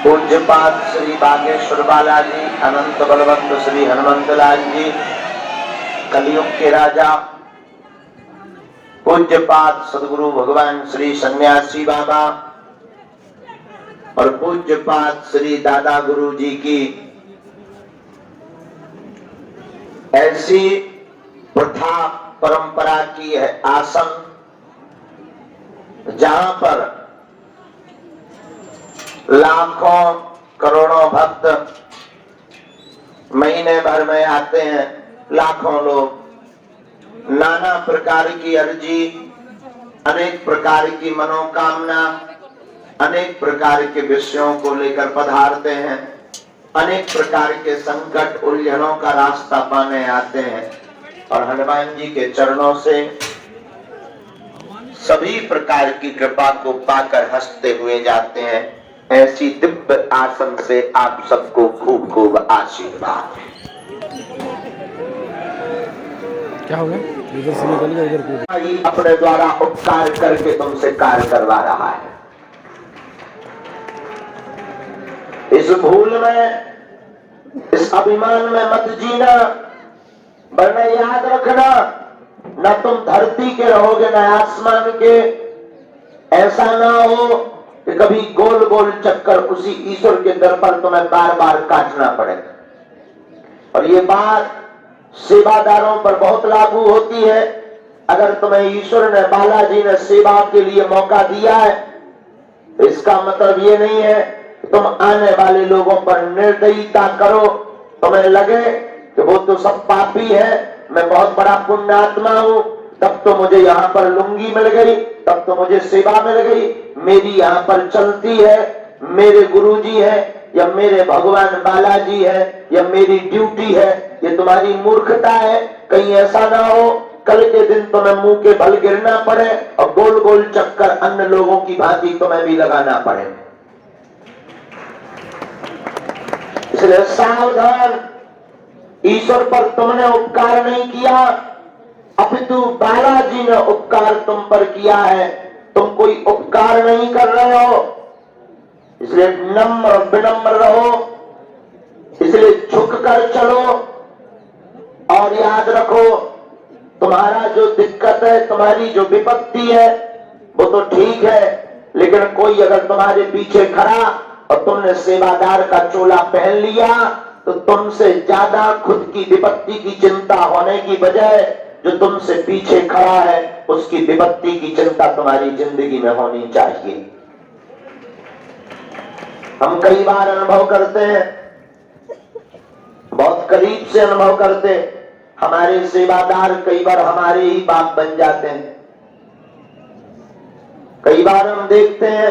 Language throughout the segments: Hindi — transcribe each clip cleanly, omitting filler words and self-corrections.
पूज्यपाद श्री बागेश्वर बालाजी अनंत बलवंत श्री हनुमंत लाल जी, कलयुग के राजा पूज्यपाद सदगुरु भगवान श्री सन्यासी बाबा और पूज्यपाद श्री दादा गुरु जी की ऐसी प्रथा परंपरा की है आसन, जहां पर लाखों करोड़ों भक्त महीने भर में आते हैं। लाखों लोग नाना प्रकार की अर्जी, अनेक प्रकार की मनोकामना, अनेक प्रकार के विषयों को लेकर पधारते हैं। अनेक प्रकार के संकट उलझनों का रास्ता पाने आते हैं और हनुमान जी के चरणों से सभी प्रकार की कृपा को पाकर हंसते हुए जाते हैं। ऐसी दिव्य आसन से आप सबको खूब खूब आशीर्वाद। क्या होगा? इधर से निकल गया, इधर कूद। अपने द्वारा उपकार करके तुमसे कार्य करवा रहा है। इस भूल में, इस अभिमान में मत जीना, वरना याद रखना न तुम धरती के रहोगे न आसमान के। ऐसा ना हो कि कभी गोल गोल चक्कर उसी ईश्वर के दर पर तुम्हें बार बार काटना पड़े। और ये बात सेवादारों पर बहुत लागू होती है। अगर तुम्हें ईश्वर ने, बालाजी ने सेवा के लिए मौका दिया है, तो इसका मतलब ये नहीं है कि तुम आने वाले लोगों पर निर्दयता करो। तुम्हें लगे कि वो तो सब पापी है, मैं बहुत बड़ा पुण्यात्मा हूं, तब तो मुझे यहाँ पर लुंगी मिल गई, तब तो मुझे सेवा मिल गई, मेरी यहाँ पर चलती है, मेरे गुरुजी है या मेरे भगवान बालाजी है या मेरी ड्यूटी है। ये तुम्हारी मूर्खता है। कहीं ऐसा ना हो कल के दिन तुम्हें मुंह के बल गिरना पड़े और गोल गोल चक्कर अन्य लोगों की भांति तुम्हें भी लगाना पड़े। इसलिए सावधान। ईश्वर पर तुमने उपकार नहीं किया, अपितु बालाजी ने उपकार तुम पर किया है। तुम कोई उपकार नहीं कर रहे हो, इसलिए नम्र विनम्र रहो, इसलिए झुक कर चलो। और याद रखो, तुम्हारा जो दिक्कत है, तुम्हारी जो विपत्ति है, वो तो ठीक है, लेकिन कोई अगर तुम्हारे पीछे खड़ा और तुमने सेवादार का चोला पहन लिया, तो तुमसे ज्यादा खुद की विपत्ति की चिंता होने की बजाय जो तुमसे पीछे खड़ा है उसकी विपत्ति की चिंता तुम्हारी जिंदगी में होनी चाहिए। हम कई बार अनुभव करते हैं, बहुत करीब से अनुभव करते, हमारे सेवादार कई बार हमारे ही बाप बन जाते हैं। कई बार हम देखते हैं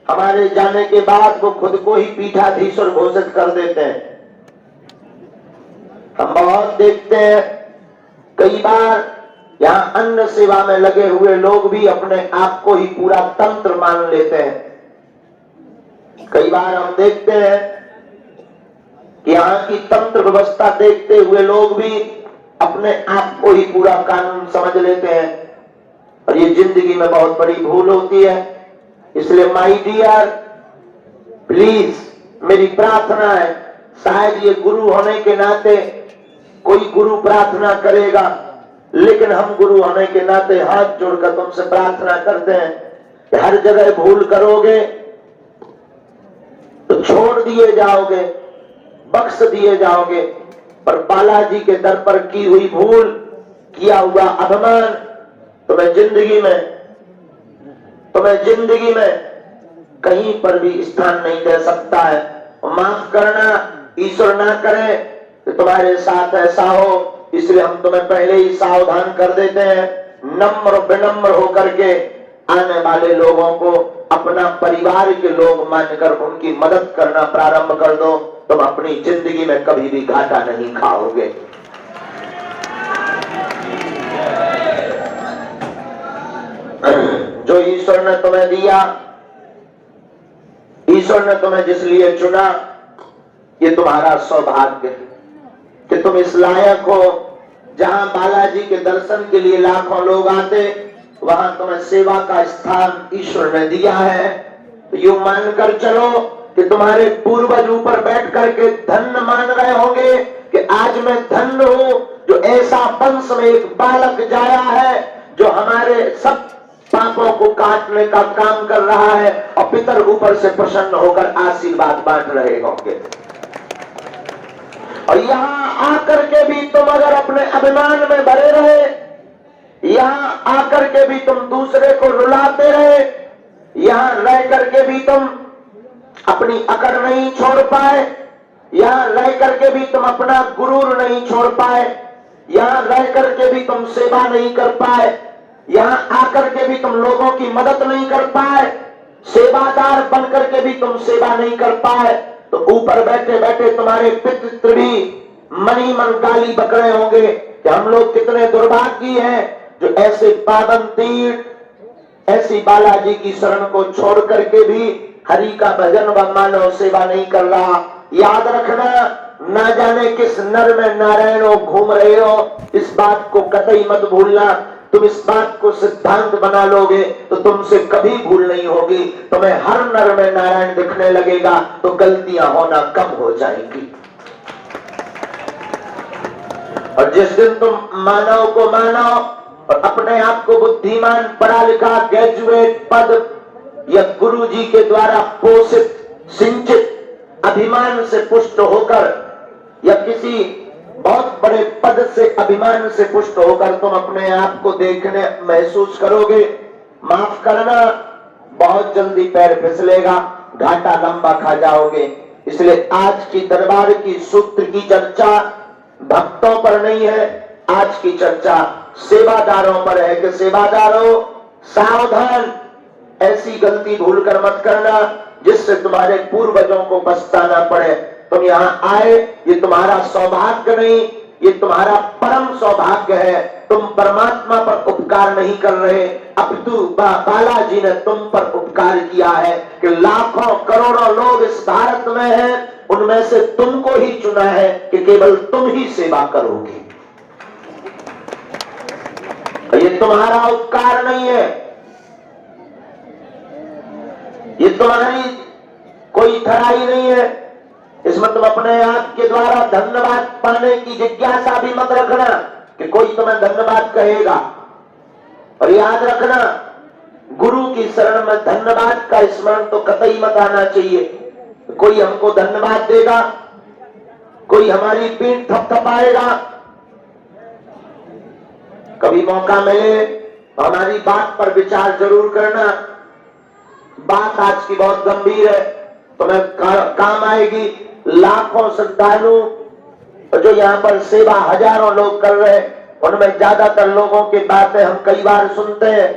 हमारे जाने के बाद वो खुद को ही पीठाधीश्वर घोषित कर देते हैं। हम बहुत देखते हैं, कई बार यहाँ अन्न सेवा में लगे हुए लोग भी अपने आप को ही पूरा तंत्र मान लेते हैं। कई बार हम देखते हैं कि यहाँ की तंत्र व्यवस्था देखते हुए लोग भी अपने आप को ही पूरा कानून समझ लेते हैं, और ये जिंदगी में बहुत बड़ी भूल होती है। इसलिए माय डियर, प्लीज मेरी प्रार्थना है, शायद ये गुरु होने के नाते कोई गुरु प्रार्थना करेगा, लेकिन हम गुरु होने के नाते हाथ जोड़कर तुमसे प्रार्थना करते हैं कि हर जगह भूल करोगे तो छोड़ दिए जाओगे, बख्श दिए जाओगे, पर बालाजी के दर पर की हुई भूल, किया हुआ अभिमान तुम्हें जिंदगी में कहीं पर भी स्थान नहीं दे सकता है। और माफ करना, ईश्वर ना करे कि तुम्हारे साथ ऐसा हो, इसलिए हम तुम्हें पहले ही सावधान कर देते हैं। नम्र विनम्र होकर के आने वाले लोगों को अपना परिवार के लोग मानकर उनकी मदद करना प्रारंभ कर दो। तुम अपनी जिंदगी में कभी भी घाटा नहीं खाओगे। जो ईश्वर ने तुम्हें दिया, ईश्वर ने तुम्हें जिस लिए चुना, ये तुम्हारा सौभाग्य है कि तुम इस लायक हो। जहां बालाजी के दर्शन के लिए लाखों लोग आते, वहां तुम्हें सेवा का स्थान ईश्वर ने दिया है। तो यूं मानकर चलो कि तुम्हारे पूर्वज ऊपर बैठ करके धन्य मान रहे होंगे कि आज मैं धन्य हूं जो ऐसा वंश में एक बालक जाया है जो हमारे सब पापों को काटने का काम कर रहा है और पितर ऊपर से प्रसन्न होकर आशीर्वाद बांट रहे होंगे। और यहां आकर के भी तुम अगर अपने अभिमान में भरे रहे, यहां आकर के भी तुम दूसरे को रुलाते रहे, यहां रह करके भी तुम अपनी अकड़ नहीं छोड़ पाए, यहां रह करके भी तुम अपना गुरूर नहीं छोड़ पाए, यहां रह करके भी तुम सेवा नहीं कर पाए, यहां आकर के भी तुम लोगों की मदद नहीं कर पाए, सेवादार बन करके भी तुम सेवा नहीं कर पाए, तो ऊपर बैठे बैठे तुम्हारे पितृ भी मनी मन गाली बक रहे होंगे कि हम लोग कितने दुर्भाग्य हैं जो ऐसे पावन तीर्थ, ऐसी बालाजी की शरण को छोड़ करके भी हरि का भजन व मानव सेवा नहीं कर रहा। याद रखना, ना जाने किस नर में नारायण हो घूम रहे हो, इस बात को कतई मत भूलना। तुम इस बात को सिद्धांत बना लोगे तो तुमसे कभी भूल नहीं होगी। तुम्हें हर नर में नारायण दिखने लगेगा तो गलतियां होना कम हो जाएंगी। और जिस दिन तुम मानव को मानो और अपने आप को बुद्धिमान, पढ़ा लिखा, ग्रेजुएट पद या गुरु जी के द्वारा पोषित, सिंचित अभिमान से पुष्ट होकर या किसी बहुत बड़े पद से, अभिमान से पुष्ट होकर तुम अपने आप को देखने महसूस करोगे, माफ करना बहुत जल्दी पैर फिसलेगा, घाटा लंबा खा जाओगे। इसलिए आज की दरबार की सूत्र की चर्चा भक्तों पर नहीं है, आज की चर्चा सेवादारों पर है कि सेवादारों सावधान, ऐसी गलती भूलकर मत करना जिससे तुम्हारे पूर्वजों को पछताना पड़े। तुम यहाँ आए, ये तुम्हारा सौभाग्य नहीं, ये तुम्हारा परम सौभाग्य है। तुम परमात्मा पर उपकार नहीं कर रहे, अपितु बालाजी ने तुम पर उपकार किया है कि लाखों करोड़ों लोग इस भारत में हैं, उनमें से तुमको ही चुना है कि केवल तुम ही सेवा करोगे। ये तुम्हारा उपकार नहीं है, ये तुम्हारी कोई खराई नहीं है। इसमें तुम अपने आप के द्वारा धन्यवाद पाने की जिज्ञासा भी मत रखना कि कोई तुम्हें धन्यवाद कहेगा। और याद रखना, गुरु की शरण में धन्यवाद का स्मरण तो कतई मत आना चाहिए। कोई हमको धन्यवाद देगा, कोई हमारी पीठ थपथपाएगा, कभी मौका मिले तो हमारी बात पर विचार जरूर करना। बात आज की बहुत गंभीर है, तुम्हें काम आएगी। लाखों श्रद्धालु जो यहाँ पर सेवा हजारों लोग कर रहे हैं, उनमें ज्यादातर लोगों की बातें हम कई बार सुनते हैं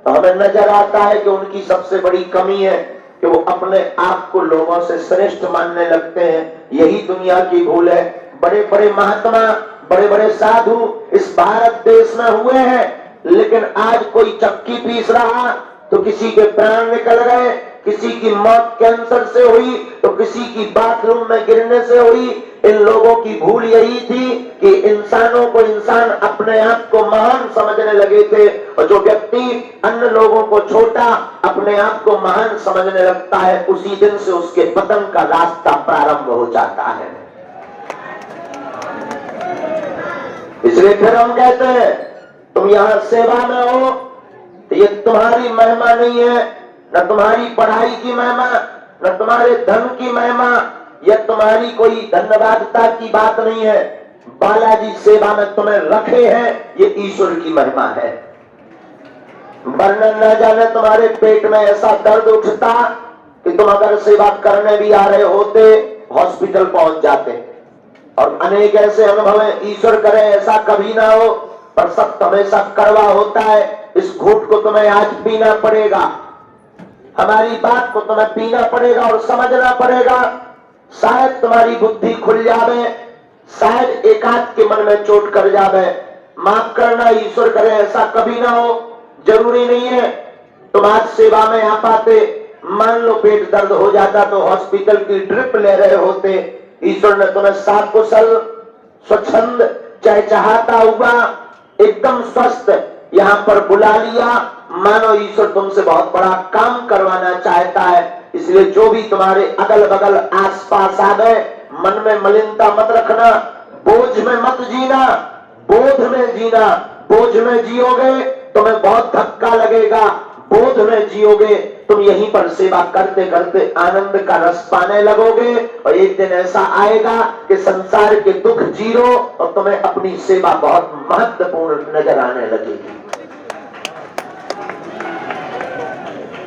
तो हमें नजर आता है कि उनकी सबसे बड़ी कमी है कि वो अपने आप को लोगों से श्रेष्ठ मानने लगते हैं। यही दुनिया की भूल है। बड़े बड़े महात्मा, बड़े बड़े साधु इस भारत देश में हुए हैं, लेकिन आज कोई चक्की पीस रहा तो किसी के प्राण निकल गए, किसी की मौत कैंसर से हुई तो किसी की बाथरूम में गिरने से हुई। इन लोगों की भूल यही थी कि इंसानों को इंसान अपने आप को महान समझने लगे थे, और जो व्यक्ति अन्य लोगों को छोटा, अपने आप को महान समझने लगता है, उसी दिन से उसके पतन का रास्ता प्रारंभ हो जाता है। इसलिए फिर हम कहते हैं, तुम यहाँ सेवा में हो तो ये तुम्हारी महिमा नहीं है, न तुम्हारी पढ़ाई की महिमा, न तुम्हारे धन की महिमा, यह तुम्हारी कोई धन्यवादता की बात नहीं है। बालाजी सेवा में तुम्हें रखे हैं, ये ईश्वर की महिमा है। वर्णन न जाने तुम्हारे पेट में ऐसा दर्द उठता कि तुम अगर सेवा करने भी आ रहे होते हॉस्पिटल पहुंच जाते। और अनेक ऐसे अनुभव हैं, ईश्वर करे ऐसा कभी ना हो, पर सब हमेशा कड़वा होता है। इस घूंट को तुम्हें आज पीना पड़ेगा, हमारी बात को तुम्हें पीना पड़ेगा और समझना पड़ेगा। शायद तुम्हारी बुद्धि खुल जावे, शायद एकाध के मन में चोट कर जावे। माफ करना, ईश्वर करे ऐसा कभी ना हो। जरूरी नहीं है तुम आज सेवा में आ पाते, मान लो पेट दर्द हो जाता तो हॉस्पिटल की ड्रिप ले रहे होते, ईश्वर ने तुम्हें साफ कुशल, स्वच्छंद, चहचहाता हुआ, एकदम स्वस्थ यहाँ पर बुला लिया। मानो ईश्वर तुमसे बहुत बड़ा काम करवाना चाहता है। इसलिए जो भी तुम्हारे अगल बगल आस पास आ गए, मन में मलिनता मत रखना, बोझ में मत जीना, बोध में जीना। बोझ में जियोगे तुम्हें बहुत धक्का लगेगा, बोध में जियोगे तुम यहीं पर सेवा करते करते आनंद का रस पाने लगोगे, और एक दिन ऐसा आएगा कि संसार के दुख जीरो और तुम्हें अपनी सेवा बहुत महत्वपूर्ण नजर आने लगेगी।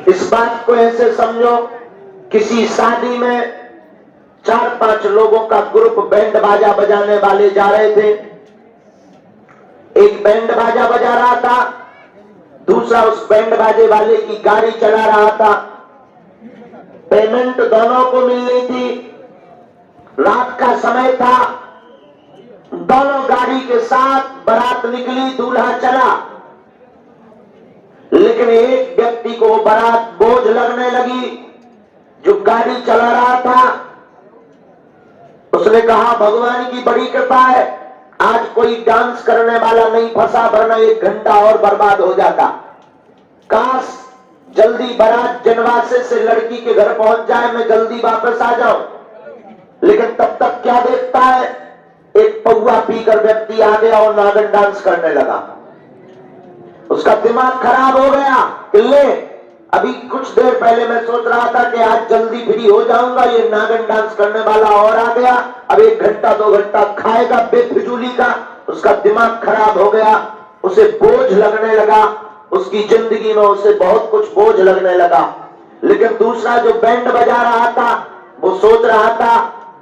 इस बात को ऐसे समझो, किसी शादी में 4-5 लोगों का ग्रुप बैंड बाजा बजाने वाले जा रहे थे। एक बैंड बाजा बजा रहा था, दूसरा उस बैंड बाजे वाले की गाड़ी चला रहा था। पेमेंट दोनों को मिलनी थी, रात का समय था, दोनों गाड़ी के साथ बारात निकली, दूल्हा चला, लेकिन एक व्यक्ति को बारात बोझ लगने लगी। जो गाड़ी चला रहा था उसने कहा भगवान की बड़ी कृपा है, आज कोई डांस करने वाला नहीं फंसा, वरना 1 घंटा और बर्बाद हो जाता। काश जल्दी बारात जनवासे से लड़की के घर पहुंच जाए, मैं जल्दी वापस आ जाऊं। लेकिन तब तक क्या देखता है, एक पौआ पीकर व्यक्ति आ गया और नागन डांस करने लगा। उसका दिमाग खराब हो गया कि ले, अभी कुछ देर पहले मैं सोच रहा था कि आज जल्दी फ्री हो जाऊंगा, ये नागन डांस करने वाला और आ गया, अब 1 घंटा 2 घंटा खाएगा बेफिजूली का। उसका दिमाग खराब हो गया, उसे बोझ लगने लगा, उसकी जिंदगी में उसे बहुत कुछ बोझ लगने लगा। लेकिन दूसरा जो बैंड बजा रहा था वो सोच रहा था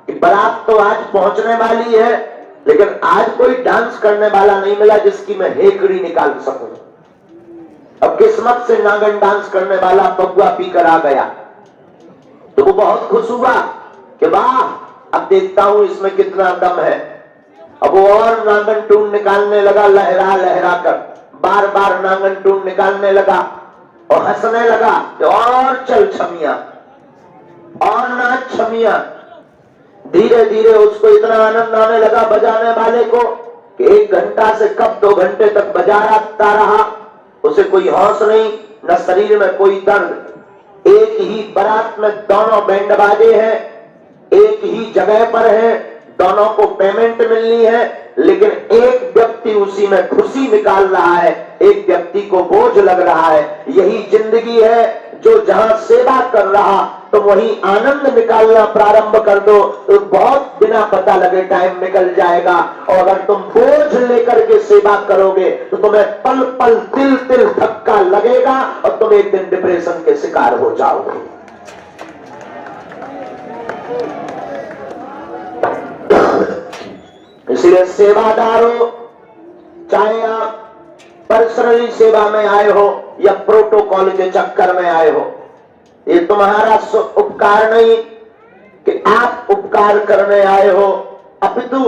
कि बारात तो आज पहुंचने वाली है, लेकिन आज कोई डांस करने वाला नहीं मिला जिसकी मैं हेकड़ी निकाल सकूं। अब किस्मत से नागन डांस करने वाला पगुआ पीकर आ गया, तो वो बहुत खुश हुआ कि वाह, अब देखता हूं इसमें कितना दम है। अब वो और नागन टून निकालने लगा, लहरा लहरा कर बार बार नागन टून निकालने लगा और हंसने लगा कि और चल छमिया, और नाच छमिया। धीरे धीरे उसको इतना आनंद आने लगा बजाने वाले को कि 1 घंटा से कब 2 घंटे तक बजा रहा, उसे कोई हौस नहीं, न शरीर में कोई दर्द। एक ही बारात में दोनों बैंड बाजे हैं, एक ही जगह पर हैं, दोनों को पेमेंट मिलनी है, लेकिन एक व्यक्ति उसी में खुशी निकाल रहा है, एक व्यक्ति को बोझ लग रहा है। यही जिंदगी है, जो जहां सेवा कर रहा तो वहीं आनंद निकालना प्रारंभ कर दो, तो बहुत बिना पता लगे टाइम निकल जाएगा। और अगर तुम बोझ लेकर के सेवा करोगे तो तुम्हें पल पल तिल तिल धक्का लगेगा और तुम एक दिन डिप्रेशन के शिकार हो जाओगे। इसलिए सेवादारों, चाहे आप पर्सनली सेवा में आए हो या प्रोटोकॉल के चक्कर में आए हो, ये तुम्हारा उपकार नहीं कि आप उपकार करने आए हो, अपितु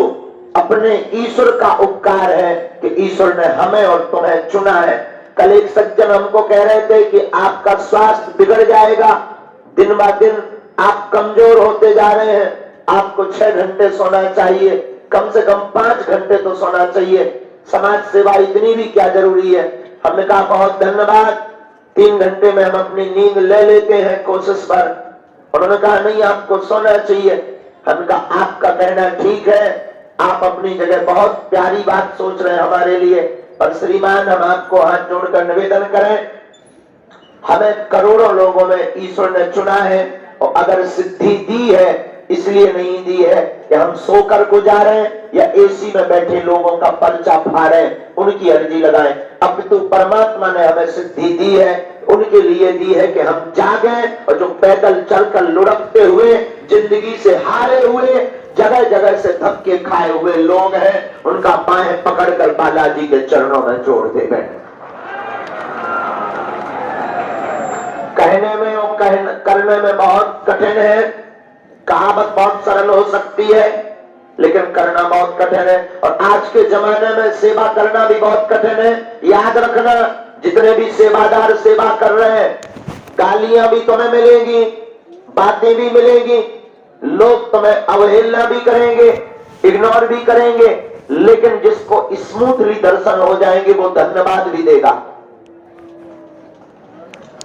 अपने ईश्वर का उपकार है कि ईश्वर ने हमें और तुम्हें चुना है। कल एक सज्जन हमको कह रहे थे कि आपका स्वास्थ्य बिगड़ जाएगा, दिन ब दिन आप कमजोर होते जा रहे हैं, आपको 6 घंटे सोना चाहिए, कम से कम 5 घंटे तो सोना चाहिए, समाज सेवा इतनी भी क्या जरूरी है। हमने कहा बहुत धन्यवाद, 3 घंटे में हम अपनी नींद ले लेते हैं कोशिश पर। उन्होंने कहा नहीं, आपको सोना चाहिए। हमने कहा आपका कहना ठीक है, आप अपनी जगह बहुत प्यारी बात सोच रहे हैं हमारे लिए, पर श्रीमान हम आपको हाथ जोड़कर निवेदन करें, हमें करोड़ों लोगों में ईश्वर ने चुना है, और अगर सिद्धि दी है इसलिए नहीं दी है कि हम सोकर गुजारें या एसी में बैठे लोगों का पर्चा फाड़ें, उनकी अर्जी लगाएं। अब तो परमात्मा ने हमें सिद्धि दी है, उनके लिए दी है कि हम जागें, और जो पैदल चलकर लुढ़कते हुए, जिंदगी से हारे हुए, जगह जगह से धक्के खाए हुए लोग हैं, उनका बाहें पकड़कर बालाजी के चरणों में जोड़ दे बैठे। कहने में और करने में बहुत कठिन है, कहावत बहुत सरल हो सकती है, लेकिन करना बहुत कठिन है। और आज के जमाने में सेवा करना भी बहुत कठिन है। याद रखना, जितने भी सेवादार सेवा कर रहे हैं, गालियां भी तुम्हें मिलेंगी, बातें भी मिलेंगी, लोग तुम्हें अवहेलना भी करेंगे, इग्नोर भी करेंगे, लेकिन जिसको स्मूथली दर्शन हो जाएंगे वो धन्यवाद भी देगा।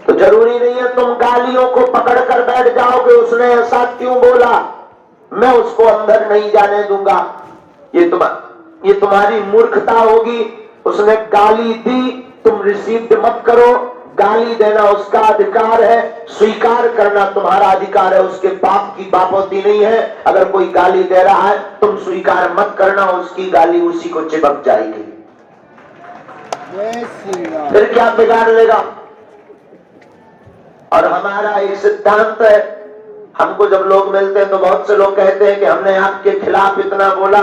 तो जरूरी नहीं है में तुम गालियों को पकड़ कर बैठ जाओगे, उसने ऐसा क्यों बोला, मैं उसको अंदर नहीं जाने दूंगा, ये तुम्हारी मूर्खता होगी। उसने गाली दी, तुम रिसीव मत करो। गाली देना उसका अधिकार है, स्वीकार करना तुम्हारा अधिकार है, उसके पाप की बापौती नहीं है। अगर कोई गाली दे रहा है तुम स्वीकार मत करना, उसकी गाली उसी को चिपक जाएगी, फिर क्या बिगाड़ लेगा। और हमारा एक सिद्धांत है, हमको जब लोग मिलते हैं तो बहुत से लोग कहते हैं कि हमने आपके खिलाफ इतना बोला,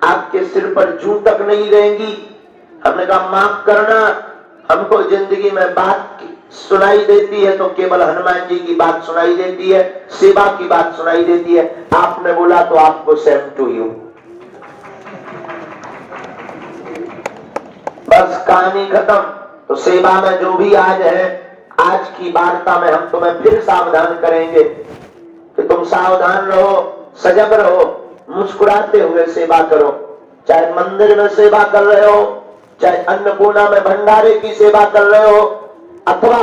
आपके सिर पर जूं तक नहीं रहेंगी। हमने कहा माफ करना, हमको जिंदगी में बात सुनाई देती है तो केवल हनुमान जी की बात सुनाई देती है, सेवा की बात सुनाई देती है। आपने बोला तो आपको सेम टू यू, बस कहानी खत्म। तो सेवा में जो भी आज है, आज की वार्ता में हम तुम्हें फिर सावधान करेंगे कि तुम सावधान रहो, सजग रहो, मुस्कुराते हुए सेवा करो। चाहे मंदिर में सेवा कर रहे हो, चाहे अन्नपूर्णा में भंडारे की सेवा कर रहे हो, अथवा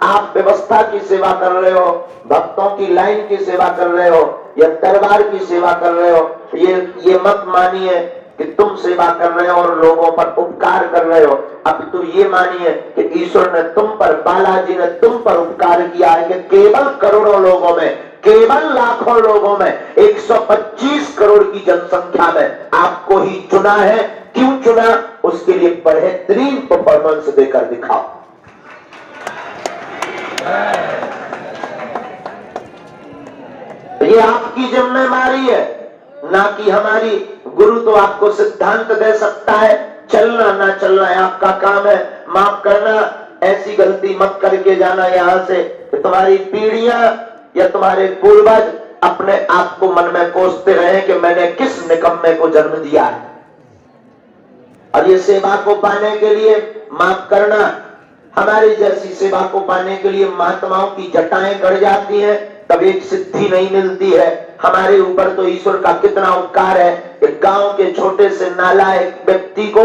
आप व्यवस्था की सेवा कर रहे हो, भक्तों की लाइन की सेवा कर रहे हो, या दरबार की सेवा कर रहे हो, ये मत मानिए कि तुम सेवा कर रहे हो और लोगों पर उपकार कर रहे हो। अब तो ये मानिए कि ईश्वर ने तुम पर, बालाजी ने तुम पर उपकार किया है कि केवल करोड़ों लोगों में, केवल लाखों लोगों में, 125 करोड़ की जनसंख्या में आपको ही चुना है। क्यों चुना, उसके लिए बेहतरीन परफॉर्मेंस देकर दिखाओ। ये आपकी जिम्मेदारी है, ना कि हमारी। गुरु तो आपको सिद्धांत दे सकता है, चलना ना चलना है आपका काम है। माफ करना, ऐसी गलती मत करके जाना यहां से कि तुम्हारी पीढ़ियां या तुम्हारे पूर्वज अपने आप को मन में कोसते रहे कि मैंने किस निकम्मे को जन्म दिया है। और ये सेवा को पाने के लिए, माफ करना, हमारी जैसी सेवा को पाने के लिए महात्माओं की जटाएं गड़ जाती हैं, तब एक सिद्धि नहीं मिलती है। हमारे ऊपर तो ईश्वर का कितना उपकार है कि गांव के छोटे से नालायक व्यक्ति को,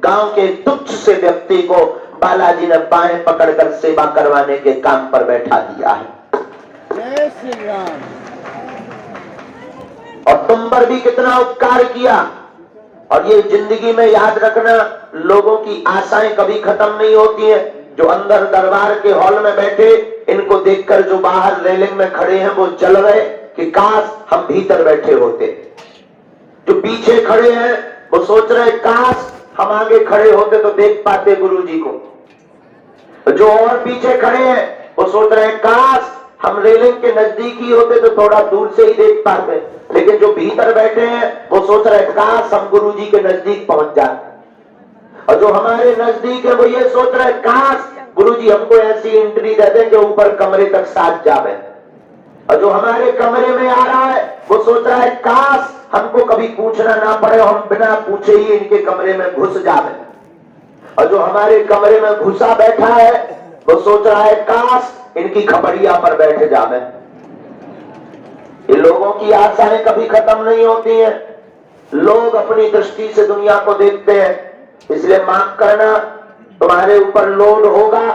गांव के तुच्छ से व्यक्ति को बालाजी ने बाहें पकड़कर सेवा करवाने के काम पर बैठा दिया है। जय श्री राम। और तुम पर भी कितना उपकार किया। और ये जिंदगी में याद रखना, लोगों की आशाएं कभी खत्म नहीं होती हैं। जो अंदर दरबार के हॉल में बैठे, इनको देखकर जो बाहर रेलिंग में खड़े हैं वो जल रहे कि काश हम भीतर बैठे होते। जो पीछे खड़े हैं वो सोच रहे काश हम आगे खड़े होते तो देख पाते गुरु जी को। जो और पीछे खड़े हैं वो सोच रहे काश हम रेलिंग के नजदीक ही होते तो थोड़ा दूर से ही देख पाते। लेकिन जो भीतर बैठे हैं वो सोच रहे काश हम गुरु जी के नजदीक पहुंच जाते। और जो हमारे नजदीक है वो ये सोच रहे काश गुरु जी हमको ऐसी एंट्री दे दें कि ऊपर कमरे तक साथ जावे। और जो हमारे कमरे में आ रहा है वो सोच रहा है काश हमको कभी पूछना ना पड़े, हम बिना पूछे ही इनके कमरे में घुस जावे। और जो हमारे कमरे में घुसा बैठा है वो सोच रहा है काश इनकी खपड़िया पर बैठ जावे। ये लोगों की आशाएं कभी खत्म नहीं होती हैं। लोग अपनी दृष्टि से दुनिया को देखते हैं, इसलिए माफ करना, तुम्हारे ऊपर लोड होगा,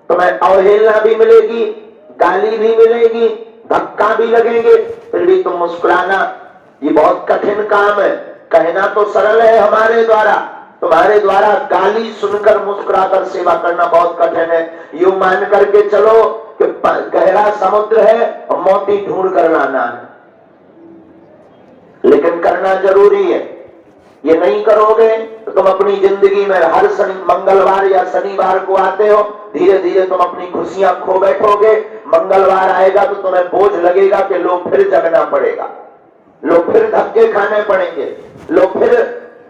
तुम्हें अवहेलना भी मिलेगी, गाली भी मिलेगी, धक्का भी लगेंगे, फिर भी तुम मुस्कुराना। ये बहुत कठिन काम है, कहना तो सरल है हमारे द्वारा, तुम्हारे द्वारा गाली सुनकर मुस्कुराकर सेवा करना बहुत कठिन है। यूं मान करके चलो कि गहरा समुद्र है और मोती ढूंढ कर लाना है, लेकिन करना जरूरी है। ये नहीं करोगे तो तुम अपनी जिंदगी में हर मंगलवार या शनिवार को आते हो, धीरे धीरे तुम अपनी खुशियां खो बैठोगे। मंगलवार आएगा तो तुम्हें बोझ लगेगा कि लोग फिर जगना पड़ेगा, लोग फिर धक्के खाने पड़ेंगे, लोग फिर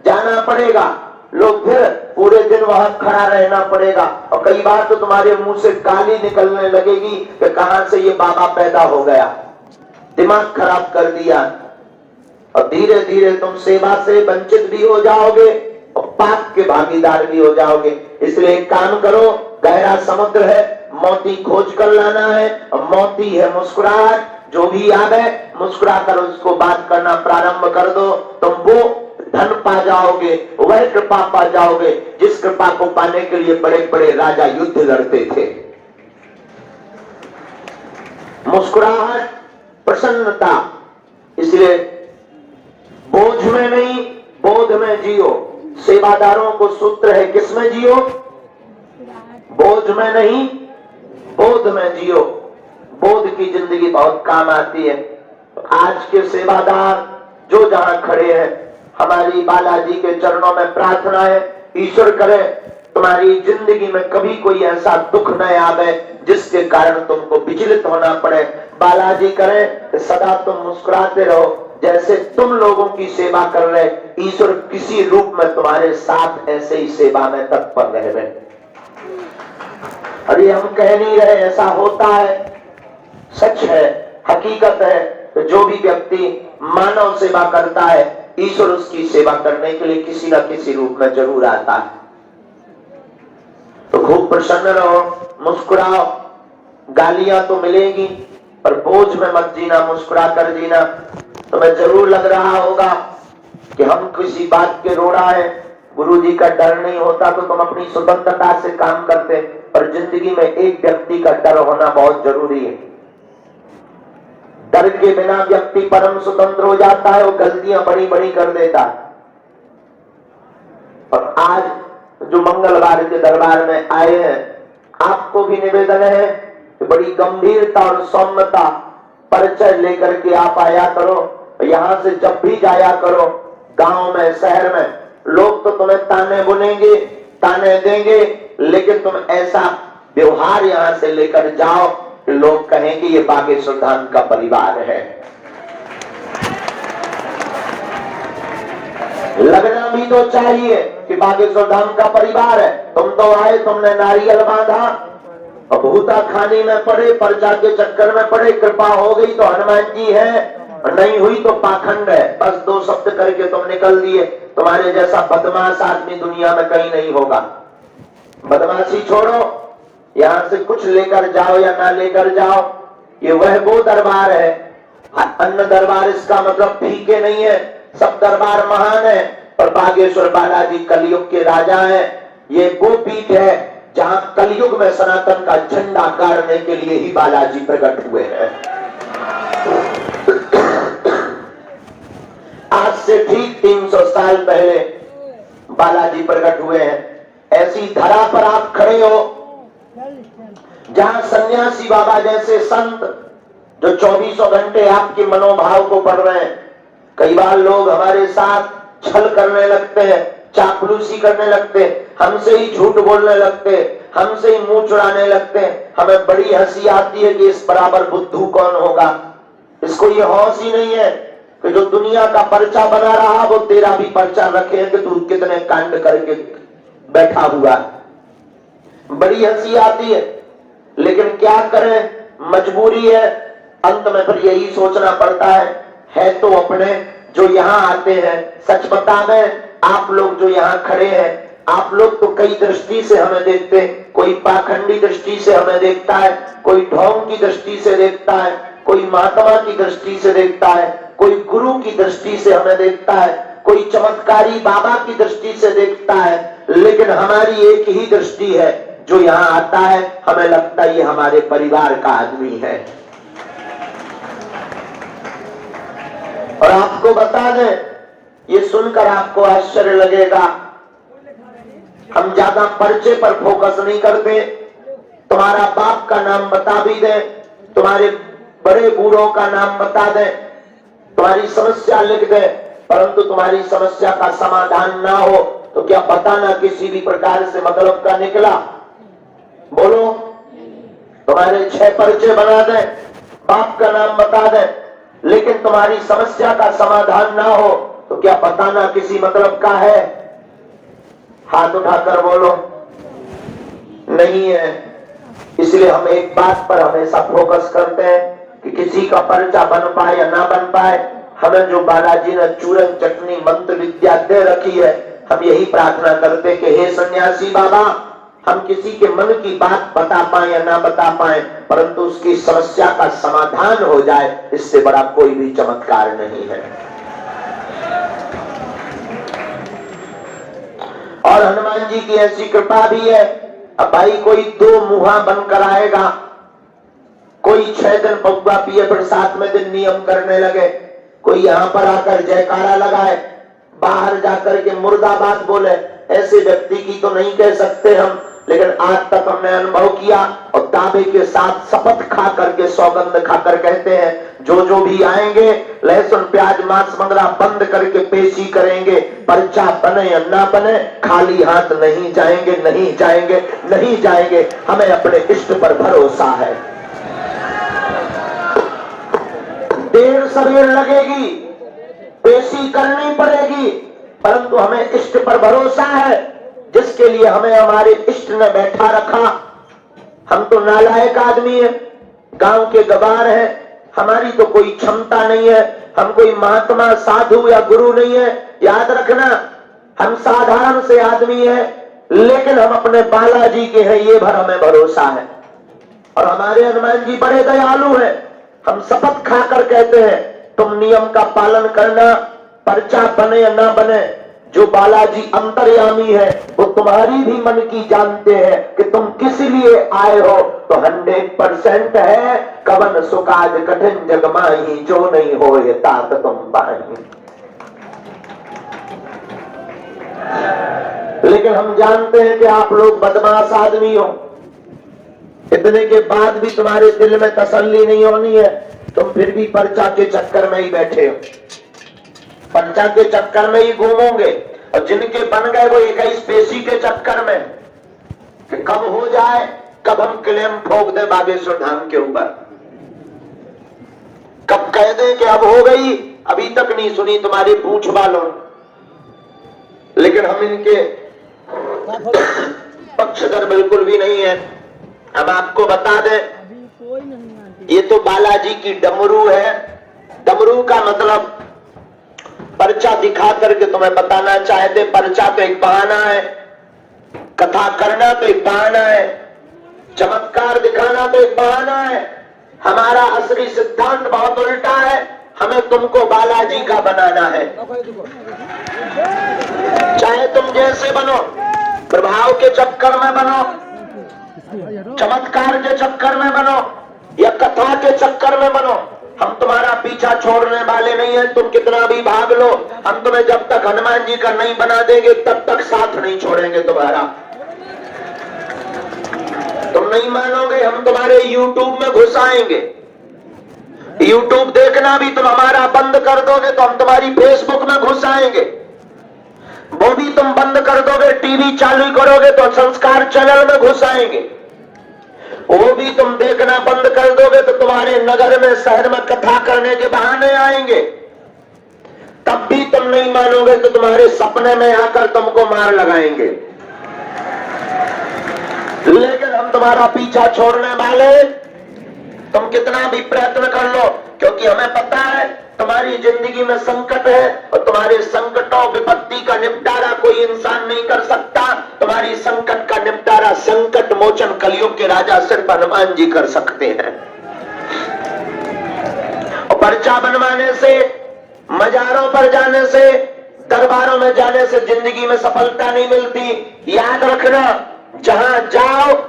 जाना पड़ेगा, लोग फिर पूरे दिन वहां खड़ा रहना पड़ेगा। और कई बार तो तुम्हारे मुंह से गाली निकलने लगेगी कि कहां से ये बाबा पैदा हो गया, दिमाग खराब कर दिया। और धीरे धीरे तुम सेवा से वंचित भी हो जाओगे और पाप के भागीदार भी हो जाओगे। इसलिए एक काम करो, गहरा समुद्र है, मोती खोज कर लाना है, और मोती है मुस्कुराहट। जो भी याद है मुस्कुरा कर उसको बात करना प्रारंभ कर दो, तुम वो धन पा जाओगे, वह कृपा पा जाओगे जिस कृपा को पाने के लिए बड़े बड़े राजा युद्ध लड़ते थे। मुस्कुराहट, प्रसन्नता। इसलिए बोझ में नहीं, बोध में जियो। सेवादारों को सूत्र है, किसमें जियो? बोझ में नहीं, बोध में जियो। बोध की जिंदगी बहुत काम आती है। आज के सेवादार जो जहां खड़े हैं, हमारी बालाजी के चरणों में प्रार्थना है, ईश्वर करे तुम्हारी जिंदगी में कभी कोई ऐसा दुख न आवे जिसके कारण तुमको विचलित होना पड़े। बालाजी करे कि सदा तुम मुस्कुराते रहो। जैसे तुम लोगों की सेवा कर रहे, ईश्वर किसी रूप में तुम्हारे साथ ऐसे ही सेवा में तत्पर रहे। अरे हम कह नहीं रहे, ऐसा होता है, सच है, हकीकत है। तो जो भी व्यक्ति मानव सेवा करता है, ईश्वर उसकी सेवा करने के लिए किसी न किसी रूप में जरूर आता है। तो खूब प्रसन्न रहो, मुस्कुराओ। गालियां तो मिलेगी पर बोझ में मत जीना, मुस्कुरा कर जीना। तुम्हें जरूर लग रहा होगा कि हम किसी बात के रोड़ा है, गुरुजी का डर नहीं होता तो तुम अपनी स्वतंत्रता से काम करते। पर जिंदगी में एक व्यक्ति का डर होना बहुत जरूरी है। डर के बिना व्यक्ति परम स्वतंत्र हो जाता है, वो गलतियां बड़ी बड़ी कर देता है। और आज जो मंगलवार के दरबार में आए हैं, आपको भी निवेदन है कि बड़ी गंभीरता और सौम्यता परिचय लेकर के आप आया करो। यहां से जब भी जाया करो, गांव में, शहर में, लोग तो तुम्हें ताने बुनेंगे, ताने देंगे, लेकिन तुम ऐसा व्यवहार यहां से लेकर जाओ कि लोग कहेंगे ये बागेश्वर धाम का परिवार है। लगना भी तो चाहिए कि बागेश्वर धाम का परिवार है। तुम तो आए, तुमने नारियल बांधा और भूता खाने में पड़े, पर्चा के चक्कर में पड़े, कृपा हो गई तो हनुमान जी है, नहीं हुई तो पाखंड है। बस दो शब्द करके तुम निकल दिए। तुम्हारे जैसा बदमाश आदमी दुनिया में कहीं नहीं होगा। बदमाशी छोड़ो, यहां से कुछ लेकर जाओ या ना लेकर जाओ, ये वो दरबार है। अन्य दरबार इसका मतलब फीके नहीं है, सब दरबार महान है। पर बागेश्वर बालाजी कलयुग के राजा हैं। ये वो पीठ है जहां कलयुग में सनातन का झंडा गाड़ने के लिए ही बालाजी प्रकट हुए हैं। आज से ठीक 300 साल पहले बालाजी प्रकट हुए हैं। ऐसी धरा पर आप खड़े हो जहां सन्यासी बाबा जैसे संत जो 24 घंटे आपके मनोभाव को पढ़ रहे हैं। कई बार लोग हमारे साथ छल करने लगते हैं, चापलूसी करने लगते हैं, हमसे ही झूठ बोलने लगते हैं, हमसे ही मुंह चुराने लगते हैं। हमें बड़ी हंसी आती है कि इस बराबर बुद्धू कौन होगा। इसको ये होश ही नहीं है कि जो दुनिया का पर्चा बना रहा वो तेरा भी पर्चा रखे कि तू कितने कांड करके बैठा हुआ। बड़ी हंसी आती है, लेकिन क्या करें, मजबूरी है। अंत में फिर यही सोचना पड़ता है तो अपने जो यहाँ आते हैं। सच बता दें, आप लोग जो यहाँ खड़े हैं, आप लोग तो कई दृष्टि से हमें देखते हैं। कोई पाखंडी दृष्टि से हमें देखता है, कोई ढोंग की दृष्टि से देखता है, कोई महात्मा की दृष्टि से देखता है, कोई गुरु की दृष्टि से हमें देखता है, कोई चमत्कारी बाबा की दृष्टि से देखता है। लेकिन हमारी एक ही दृष्टि है, जो यहाँ आता है हमें लगता है ये हमारे परिवार का आदमी है। और आपको बता दें, ये सुनकर आपको आश्चर्य लगेगा, हम ज्यादा पर्चे पर फोकस नहीं करते। तुम्हारा बाप का नाम बता भी दें, तुम्हारे बड़े बूढ़ों का नाम बता दें, तुम्हारी समस्या लिख दें, परंतु तुम्हारी समस्या का समाधान ना हो तो क्या बताना किसी भी प्रकार से मतलब का निकला? बोलो, तुम्हारे 6 पर्चे बना दें, बाप का नाम बता दें, लेकिन तुम्हारी समस्या का समाधान ना हो तो क्या बताना किसी मतलब का है? हाथ उठाकर बोलो, नहीं है। इसलिए हम एक बात पर हमेशा फोकस करते हैं कि किसी का पर्चा बन पाए या ना बन पाए, हमें जो बालाजी ने चूरन चटनी मंत्र विद्या दे रखी है, हम यही प्रार्थना करते कि हे सन्यासी बाबा, हम किसी के मन की बात बता पाए या ना बता पाए, परंतु उसकी समस्या का समाधान हो जाए, इससे बड़ा कोई भी चमत्कार नहीं है। और हनुमान जी की ऐसी कृपा भी है। अब भाई कोई 2 मुहा बनकर आएगा, कोई 6 दिन पौवा पिए फिर 7वें दिन नियम करने लगे, कोई यहाँ पर आकर जयकारा लगाए, बाहर जाकर के मुर्दाबाद बोले, ऐसे व्यक्ति की तो नहीं कह सकते हम, लेकिन आज तक हमने अनुभव किया और दावे के साथ शपथ खा करके सौगंध खाकर कहते हैं जो भी आएंगे लहसुन प्याज मांस मंगरा बंद करके पेशी करेंगे, पर्चा बने या ना बने खाली हाथ नहीं जाएंगे, नहीं जाएंगे, नहीं जाएंगे। हमें अपने इष्ट पर भरोसा है। देर सवेर लगेगी, पेशी करनी पड़ेगी, परंतु हमें इष्ट पर भरोसा है जिसके लिए हमें हमारे इष्ट ने बैठा रखा। हम तो नालायक आदमी है, गांव के गवार हैं, हमारी तो कोई क्षमता नहीं है, हम कोई महात्मा साधु या गुरु नहीं है। याद रखना, हम साधारण से आदमी हैं, लेकिन हम अपने बालाजी के हैं, ये भर हमें भरोसा है। और हमारे हनुमान जी बड़े दयालु हैं। हम शपथ खाकर कहते हैं तुम नियम का पालन करना, पर्चा बने या ना बने। जो बालाजी अंतर्यामी है वो तुम्हारी भी मन की जानते हैं कि तुम किस लिए आए हो, तो 100% है कवन सुकाज कठिन जग माही, जो नहीं हो ये तात तुम पाही। लेकिन हम जानते हैं कि आप लोग बदमाश आदमी हो, इतने के बाद भी तुम्हारे दिल में तसल्ली नहीं होनी है, तुम फिर भी पर्चा के चक्कर में ही बैठे हो, पर्चा के चक्कर में ही घूमोगे। और जिनके बन गए वो 21 पेशी के चक्कर में कि कब हो जाए, कब हम क्लेम ठोक दे बागेश्वर धाम के ऊपर, कब कह दे कि अब हो गई, अभी तक नहीं सुनी तुम्हारी पूंछ वालों। लेकिन हम इनके पक्षधर बिल्कुल भी नहीं है। अब आपको बता दें, ये तो बालाजी की डमरू है। डमरू का मतलब पर्चा दिखा करके तुम्हें बताना चाहते, पर्चा तो एक बहाना है, कथा करना तो एक बहाना है, चमत्कार दिखाना तो एक बहाना है। हमारा असली सिद्धांत बहुत उल्टा है, हमें तुमको बालाजी का बनाना है। चाहे तुम जैसे बनो, प्रभाव के चक्कर में बनो, चमत्कार के चक्कर में बनो या कथा के चक्कर में बनो, हम तुम्हारा पीछा छोड़ने वाले नहीं हैं। तुम कितना भी भाग लो, हम तुम्हें जब तक हनुमान जी का नहीं बना देंगे तब तक साथ नहीं छोड़ेंगे तुम्हारा। तुम नहीं मानोगे, हम तुम्हारे YouTube में घुसाएंगे। YouTube देखना भी तुम हमारा बंद कर दोगे तो हम तुम्हारी Facebook में घुसाएंगे। वो भी तुम बंद कर दोगे, टीवी चालू करोगे तो संस्कार चैनल में घुसाएंगे। वो भी तुम देखना बंद कर दोगे तो तुम्हारे नगर में शहर में कथा करने के बहाने आएंगे। तब भी तुम नहीं मानोगे तो तुम्हारे सपने में आकर तुमको मार लगाएंगे। लेकिन हम तुम्हारा पीछा छोड़ने वाले, तुम कितना भी प्रयत्न कर लो, क्योंकि हमें पता है तुम्हारी जिंदगी में संकट है और तुम्हारे संकटों विपत्ति का निपटारा कोई इंसान नहीं कर सकता। तुम्हारी संकट का निपटारा संकट मोचन कलयुग के राजा सिर्फ हनुमान जी कर सकते हैं। और पर्चा बनवाने से, मजारों पर जाने से, दरबारों में जाने से जिंदगी में सफलता नहीं मिलती। याद रखना, जहां जाओ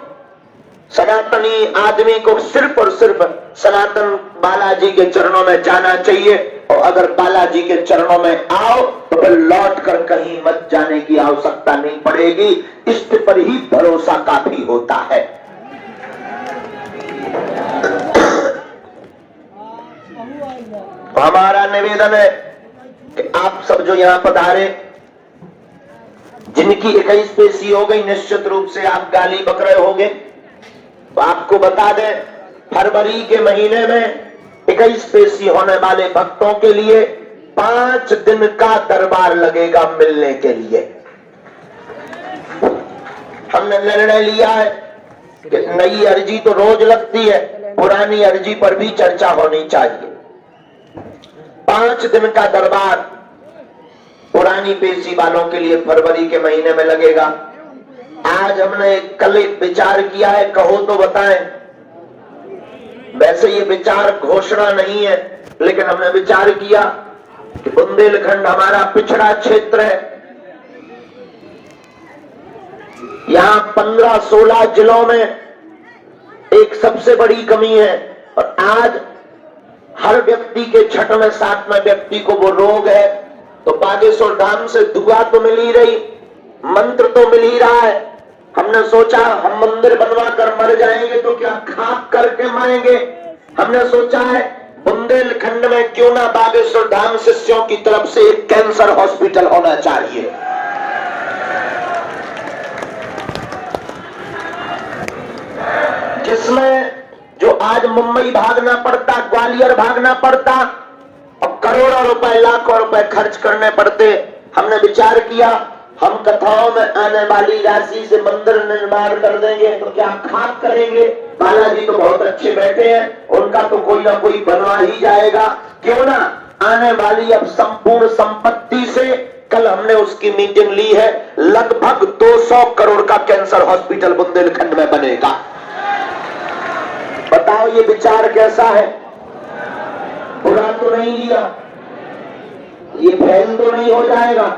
सनातनी आदमी को सिर्फ और सिर्फ सनातन बालाजी के चरणों में जाना चाहिए। और अगर बालाजी के चरणों में आओ तो फिर लौट कर कहीं मत जाने की आवश्यकता नहीं पड़ेगी। इष्ट पर ही भरोसा काफी होता है। हमारा निवेदन है कि आप सब जो यहां पधारे, जिनकी 21 पेशी हो गई, निश्चित रूप से आप गाली बक रहे होंगे। तो आपको बता दें, फरवरी के महीने में 21 पेशी होने वाले भक्तों के लिए 5 दिन का दरबार लगेगा मिलने के लिए। हमने निर्णय लिया है कि नई अर्जी तो रोज लगती है, पुरानी अर्जी पर भी चर्चा होनी चाहिए। 5 दिन का दरबार पुरानी पेशी वालों के लिए फरवरी के महीने में लगेगा। आज हमने कल एक विचार किया है, कहो तो बताएं। वैसे ये विचार घोषणा नहीं है, लेकिन हमने विचार किया कि बुंदेलखंड हमारा पिछड़ा क्षेत्र है। यहाँ 15-16 जिलों में एक सबसे बड़ी कमी है, आज हर व्यक्ति के छठवें सातवें व्यक्ति को वो रोग है, तो बागेश्वर धाम से दुआ तो मिल ही रही, मंत्र तो मिल ही रहा है। हमने सोचा हम मंदिर बनवा कर मर जाएंगे तो क्या खाक करके मरेंगे। हमने सोचा है बुंदेलखंड में क्यों ना बागेश्वर धाम शिष्यों की तरफ से एक कैंसर हॉस्पिटल होना चाहिए। जिसमें जो आज मुंबई भागना पड़ता, ग्वालियर भागना पड़ता और करोड़ों रुपए लाखों रुपए खर्च करने पड़ते, हमने विचार किया हम कथाओं में आने वाली राशि से मंदिर निर्माण कर देंगे तो क्या खाक करेंगे। बालाजी तो बहुत अच्छे बैठे हैं, उनका तो कोई ना कोई बनवा ही जाएगा। क्यों ना आने वाली अब संपूर्ण संपत्ति से, कल हमने उसकी मीटिंग ली है, लगभग 200 करोड़ का कैंसर हॉस्पिटल बुंदेलखंड में बनेगा। बताओ ये विचार कैसा है? बुरा तो नहीं लिया, ये फैल तो नहीं हो जाएगा।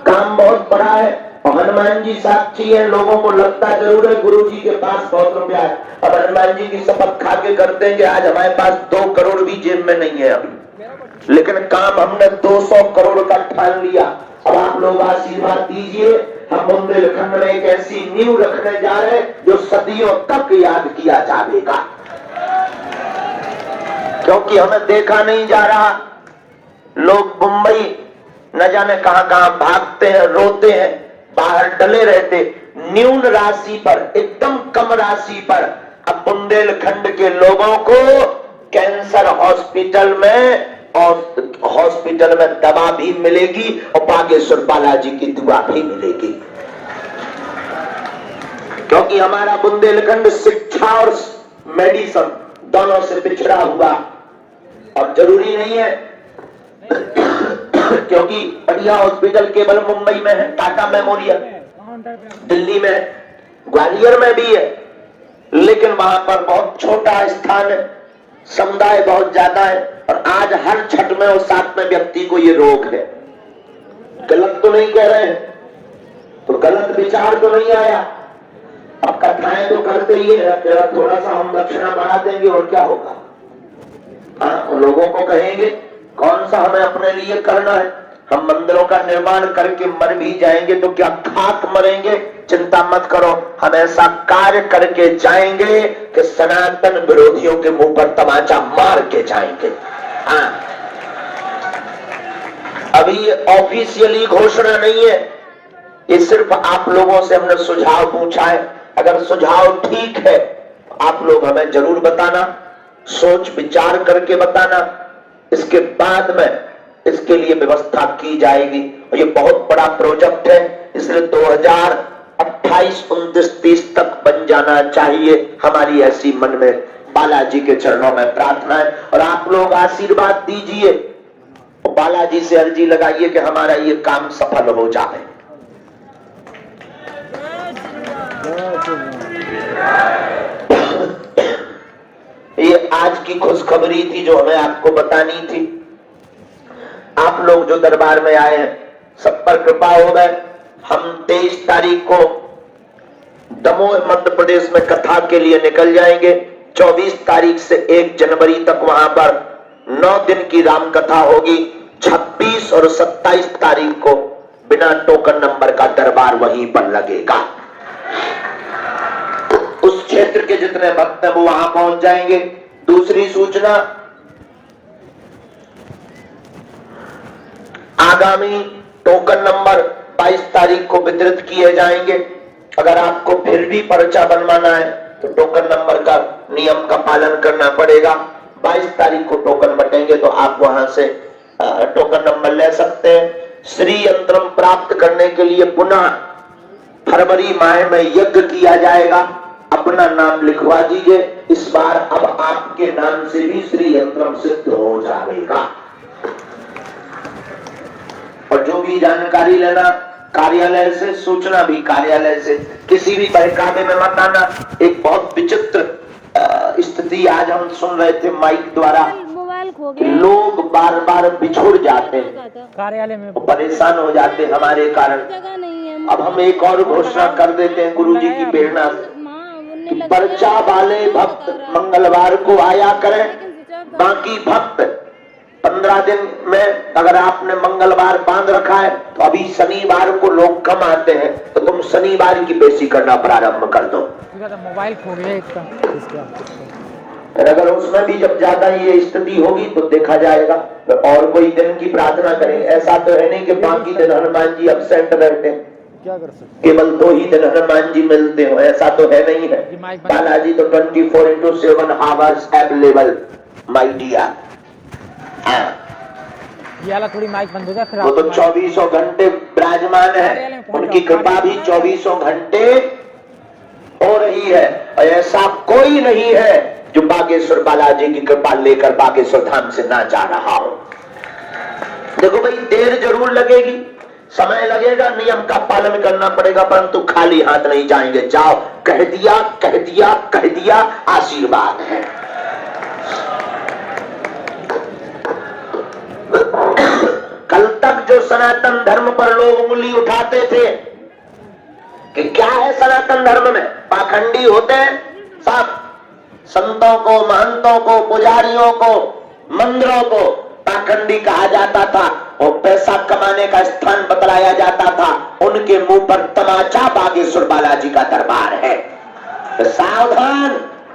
काम बहुत बड़ा है और हनुमान जी साक्षी है। लोगों को लगता जरूर है गुरु जी के पास बहुत रुपया है, अब हनुमान जी की शपथ खा के करते हैं कि आज हमारे पास 2 करोड़ भी जेब में नहीं है अभी, लेकिन काम हमने 200 करोड़ का ठान लिया। अब आप लोग आशीर्वाद दीजिए, हम बुंदेलखंड में एक ऐसी नींव रखने जा रहे हैं जो सदियों तक याद किया जाएगा। क्योंकि हमें देखा नहीं जा रहा, लोग मुंबई न जाने कहां कहां भागते हैं, रोते हैं, बाहर डले रहते न्यून राशि पर, एकदम कम राशि पर। अब बुंदेलखंड के लोगों को कैंसर हॉस्पिटल में और हॉस्पिटल में दवा भी मिलेगी और बागेश्वर बालाजी की दुआ भी मिलेगी। क्योंकि हमारा बुंदेलखंड शिक्षा और मेडिसिन दोनों से पिछड़ा हुआ, और जरूरी नहीं है क्योंकि बढ़िया हॉस्पिटल केवल मुंबई में है, टाटा मेमोरियल, दिल्ली में, ग्वालियर में भी है, लेकिन वहां पर बहुत छोटा स्थान है, समुदाय बहुत ज्यादा है, और आज हर छठवें और सातवें व्यक्ति को ये रोग है। गलत तो नहीं कह रहे हैं, तो गलत विचार तो नहीं आया। अब कथाएं तो करते ही है, थोड़ा सा हम दक्षिणा बढ़ा देंगे और क्या होगा। हाँ, लोगों को कहेंगे कौन सा हमें अपने लिए करना है, हम मंदिरों का निर्माण करके मर भी जाएंगे तो क्या खाक मरेंगे। चिंता मत करो, हम ऐसा कार्य करके जाएंगे कि सनातन विरोधियों के मुंह पर तमाचा मार के जाएंगे। हाँ, अभी ऑफिशियली घोषणा नहीं है, ये सिर्फ आप लोगों से हमने सुझाव पूछा है। अगर सुझाव ठीक है आप लोग हमें जरूर बताना, सोच विचार करके बताना, इसके बाद में इसके लिए व्यवस्था की जाएगी। और ये बहुत बड़ा प्रोजेक्ट है, इसलिए 2028, 29, 30 तक बन जाना चाहिए, हमारी ऐसी मन में बालाजी के चरणों में प्रार्थना है। और आप लोग आशीर्वाद दीजिए, बालाजी से अर्जी लगाइए कि हमारा ये काम सफल हो जाए। ये आज की खुशखबरी थी जो हमें आपको बतानी थी। आप लोग जो दरबार में आए हैं सब पर कृपा हो गए। हम 23 तारीख को दमोह मध्य प्रदेश में कथा के लिए निकल जाएंगे। 24 तारीख से 1 जनवरी तक वहां पर 9 दिन की राम कथा होगी। 26 और 27 तारीख को बिना टोकन नंबर का दरबार वहीं पर लगेगा। उस क्षेत्र के जितने भक्त हैं वो वहां पहुंच जाएंगे। दूसरी सूचना, आगामी टोकन नंबर 22 तारीख को वितरित किए जाएंगे। अगर आपको फिर भी पर्चा बनवाना है तो टोकन नंबर का नियम का पालन करना पड़ेगा। 22 तारीख को टोकन बटेंगे तो आप वहां से टोकन नंबर ले सकते हैं। श्री यंत्रम प्राप्त करने के लिए पुनः फरवरी माह में यज्ञ किया जाएगा। अपना नाम लिखवा दीजिए, इस बार अब आपके नाम से भी श्री यंत्रम सिद्ध हो जाएगा। और जो भी जानकारी लेना कार्यालय से, सूचना भी कार्यालय से, किसी भी बहकावे में मत आना। एक बहुत विचित्र स्थिति आज हम सुन रहे थे माइक द्वारा, लोग बार बार बिछुड़ जाते हैं, कार्यालय में परेशान हो जाते हैं हमारे कारण। अब हम एक और घोषणा कर देते हैं गुरु जी की प्रेरणा से पर्चा वाले भक्त मंगलवार को आया करें, बाकी भक्त 15 दिन में अगर आपने मंगलवार बांध रखा है तो अभी शनिवार को लोग कम आते हैं, तो तुम शनिवार की पेशी करना प्रारंभ कर दो। मोबाइल खो गया इसका। अगर उसमें भी जब ज्यादा ये स्थिति होगी तो देखा जाएगा, तो और कोई दिन की प्रार्थना करें। ऐसा तो है नहीं कि बाकी दिन हनुमान जी अब्सेंट रहते हैं, क्या कर सकते केवल 2 ही दिन हनुमान जी मिलते हो, ऐसा तो है नहीं है। बालाजी तो 24/7 आवर्स अवेलेबल माय डियर। ये वाला थोड़ी माइक बंद हो जाए फिर वो तो 24 घंटे विराजमान है, उनकी कृपा भी 24 घंटे हो रही है। और ऐसा कोई नहीं है जो बागेश्वर बालाजी की कृपा लेकर बागेश्वर धाम से ना जा रहा हो। देखो भाई, देर जरूर लगेगी, समय लगेगा, नियम का पालन करना पड़ेगा, परंतु खाली हाथ नहीं जाएंगे। जाओ, कह दिया कह दिया कह दिया, आशीर्वाद है। कल तक जो सनातन धर्म पर लोग उंगली उठाते थे कि क्या है सनातन धर्म में, पाखंडी होते हैं सब, संतों को, महंतों को, पुजारियों को, मंदिरों को पाखंडी कहा जाता था और पैसा कमाने का स्थान बतलाया जाता था। उनके मुंह पर तमाचा बागेश्वर बालाजी का दरबार है। तो सावधान,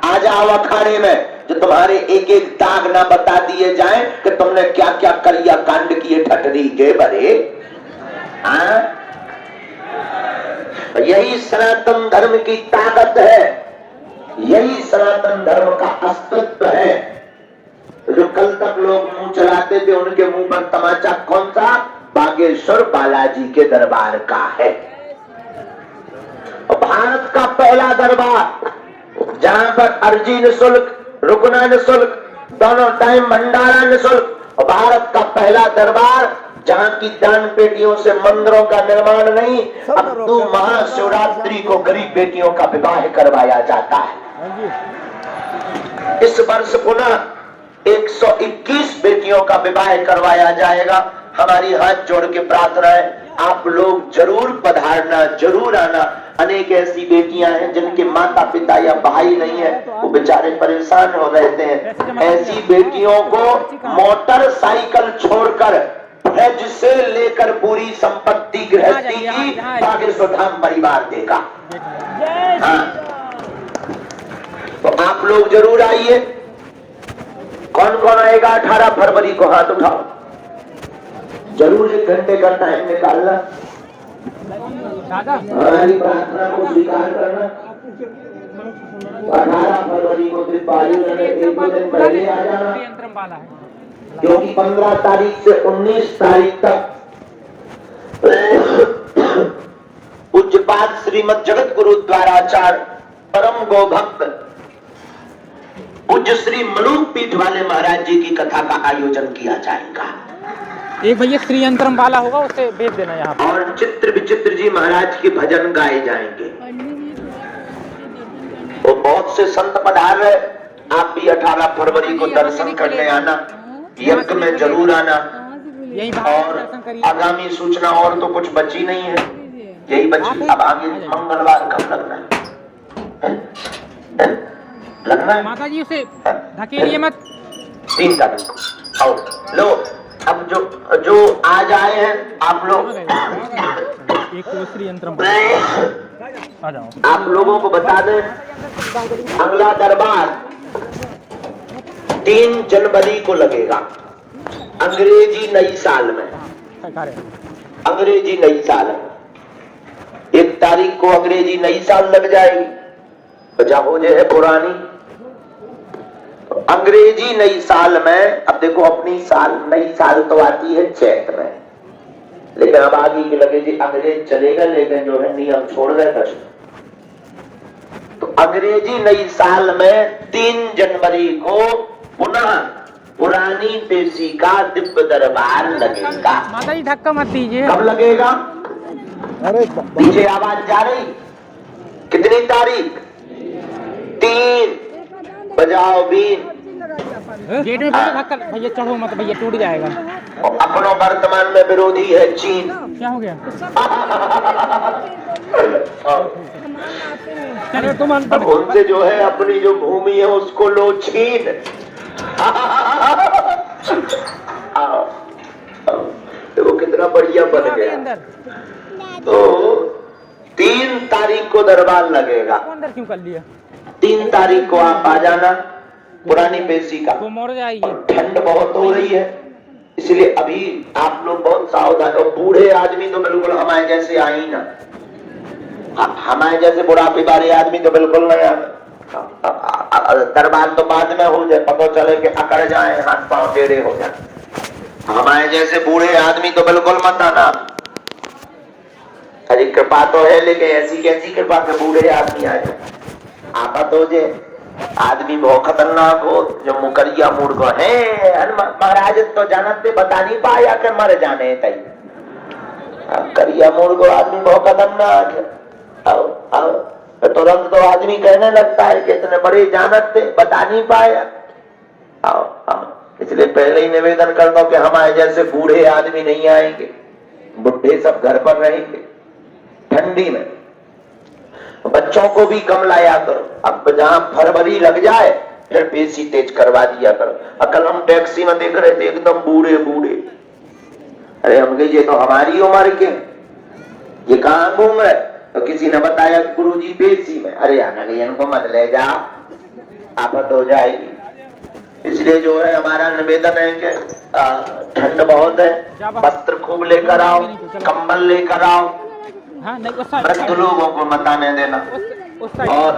आ जाओ अखाड़े में, जो तुम्हारे एक एक दाग ना बता दिए जाएं कि तुमने क्या क्या करिया कांड किए ठटरी के बरे। यही सनातन धर्म की ताकत है, यही सनातन धर्म का अस्तित्व है। जो कल तक लोग मुंह चलाते थे, उनके मुंह पर तमाचा कौन सा? बागेश्वर बालाजी के दरबार का है। भारत का पहला दरबार, जहां पर अर्जी निःशुल्क, रुकना निःशुल्क, दोनों टाइम भंडारा निःशुल्क। भारत का पहला दरबार जहां की दान पेटियों से मंदिरों का निर्माण नहीं, अब तो महाशिवरात्रि को गरीब बेटियों का विवाह करवाया जाता है। इस वर्ष पुनः 121 बेटियों का विवाह करवाया जाएगा। हमारी हाथ जोड़ के प्रार्थना है, आप लोग जरूर पधारना, जरूर आना। अनेक ऐसी बेटियां हैं जिनके माता पिता या भाई नहीं है, वो बेचारे परेशान हो रहते हैं। ऐसी बेटियों को मोटरसाइकिल छोड़कर फ्रिज से लेकर पूरी संपत्ति गृहस्थी की बागेश्वर धाम परिवार देगा। हाँ, तो आप लोग जरूर आइए। कौन कौन आएगा 18 फरवरी को? हाथ उठाओ। जरूर 1 घंटे का टाइम निकालना, हमारी प्रार्थना को स्वीकार करना। 18 फरवरी को दीपावली एक दिन पहले आ जाना, क्योंकि 15 तारीख से 19 तारीख तक पूज्यपाद श्रीमद जगत गुरु द्वाराचार्य परम गो भक्त पूज्य श्री मलूक पीठ वाले महाराज जी की कथा का आयोजन किया जाएगा। एक भैया श्री यंत्रम वाला होगा, उसे भेज देना यहाँ पर। और चित्र विचित्र जी महाराज के भजन गाए जाएंगे। तो बहुत से संत पधार रहे, आप भी 18 फरवरी को दर्शन करने आना, यज्ञ में जरूर आना। और आगामी सूचना और तो कुछ बची नहीं है, यही बची। अब आगे मंगलवार कब लगना है? लगना है माता जी, उसे धकेलिए मत। 3 तारीख आओ लो। अब जो आज आए हैं आप लोग, एक तो श्री यंत्रम आ जाओ। आप लोगों को बता दें, अगला दरबार 3 जनवरी को लगेगा, अंग्रेजी नई साल में। अंग्रेजी नई साल 1 तारीख को अंग्रेजी नई साल लग जाएगी, वजह हो जाए पुरानी। अंग्रेजी नई साल में, अब देखो अपनी साल नई साल तो आती है चैत में, लेकिन अब आगे की लगे जी अंग्रेज चलेगा, लेकिन जो है नियम छोड़ गए कुछ। तो अंग्रेजी नई साल में 3 जनवरी को पुनः पुरानी पेशी का दिव्य दरबार लगेगा। माता जी धक्का मत दीजिए। कब लगेगा? अरे पीछे आवाज जा रही? कितनी तारीख? 3 बजाओ बीन। गेट में धक्का भैया, चढ़ो मत भैया, टूट जाएगा। अपनों वर्तमान में विरोधी है चीन। क्या हो गया? चलिए तुम अब उनसे जो है अपनी जो भूमि है उसको लो छीन। आओ, आओ। देखो कितना बढ़िया बन गया। तो 3 तारीख को दरबार लगेगा। अंदर क्यों कर लिया? 3 तारीख को आप आ जाना पुरानी पेशी का। वो मर जाएगी। ठंड बहुत हो रही है इसलिए अभी आप लोग बहुत सावधान। और बूढ़े आदमी तो बिल्कुल हमारे जैसे आ ही ना। हमारे जैसे बुढ़ापे वाले आदमी तो बिल्कुल नहीं आना। दरबार तो बाद में हो जाए, पता चले कि अकड़ जाए, हाथ पांव टेढ़े हो जाए। हमारे जैसे बूढ़े आदमी तो बिल्कुल मत आना। अरे कृपा तो है लेकिन ऐसी कैसी कृपा के बूढ़े आदमी आ जाए। आपत हो जाए, आदमी बहुत खतरनाक हो जो मुकरिया मूर्ख है। महाराज तो जानते बता नहीं पाया कि मर जाने तई। करिया मूर्ख आदमी बहुत खतरनाक है। आओ आओ तुरंत तो आदमी कहने लगता है कि इतने बड़े जानत थे बता नहीं पाया। आओ आओ इसलिए पहले ही निवेदन करता हूं कि हमारे जैसे बूढ़े आदमी नहीं आएंगे। बुढ़े सब घर पर रहेंगे ठंडी में। बच्चों को भी कम लाया करो। अब जहां फरवरी लग जाए फिर पेशी तेज करवा दिया करो। कल हम टैक्सी में देख रहे थे एकदम बूढ़े बूढ़े। अरे हम कहे ये तो हमारी उम्र के, ये कहाँ घूम रहे? तो किसी ने बताया गुरुजी पेशी में। अरे आना गई इनको मत ले जा, आफत हो जाएगी। इसलिए जो है हमारा निवेदन है कि ठंड बहुत है, वस्त्र खूब लेकर आओ, कंबल लेकर आओ। वृद्ध लोगों को मत आने देना। और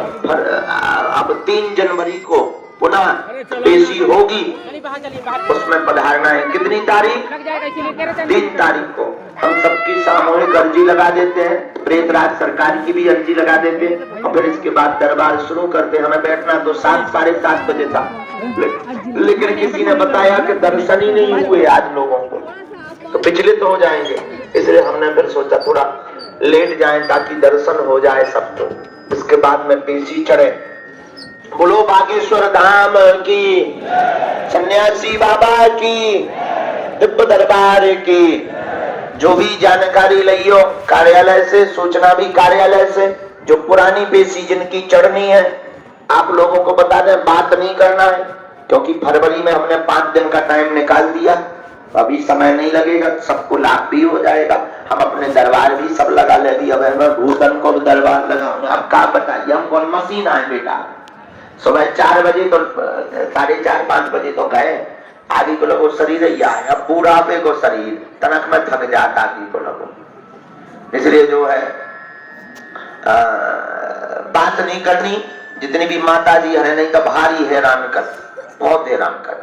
अब 3 जनवरी को पुनः पेशी होगी, उसमें पधारना है। कितनी तारीख? 3 तारीख को हम सबकी सामूहिक अर्जी लगा देते हैं। प्रेतराज सरकार की भी अर्जी लगा देते हैं और फिर इसके बाद दरबार शुरू करते हैं। हमें बैठना तो 7 साढ़े 7 बजे था, लेकिन किसी ने बताया कि दर्शन ही नहीं हुए आज लोगों को, तो विचलित हो जाएंगे। इसलिए हमने फिर सोचा थोड़ा लेट जाए ताकि दर्शन हो जाए सबको। इसके बाद में पेशी चढ़े। बोलो बागेश्वर धाम की, सन्यासी बाबा की, दिव्य दरबार की। जो भी जानकारी लियो कार्यालय से, सूचना भी कार्यालय से। जो पुरानी पेशी जिनकी चढ़नी है आप लोगों को बता दें, बात नहीं करना है क्योंकि फरवरी में हमने 5 दिन का टाइम निकाल दिया। अभी समय नहीं लगेगा, सबको लाभ भी हो जाएगा। हम अपने दरबार भी सब लगा ले दी। अब मैं भूषण को भी दरबार लगाऊंगा। अब क्या बताइए, हम कौन मशीन आए बेटा? सुबह 4 बजे तो 4:30 5 बजे तो गए। आदि को लोगों शरीर ही आए, अब बुढ़ापे को शरीर तनक में थक जाता आदि को लोगों। इसलिए जो है बात नहीं करनी। जितनी भी माता जी है नहीं तो भारी हैरान कर, बहुत हैरान कर।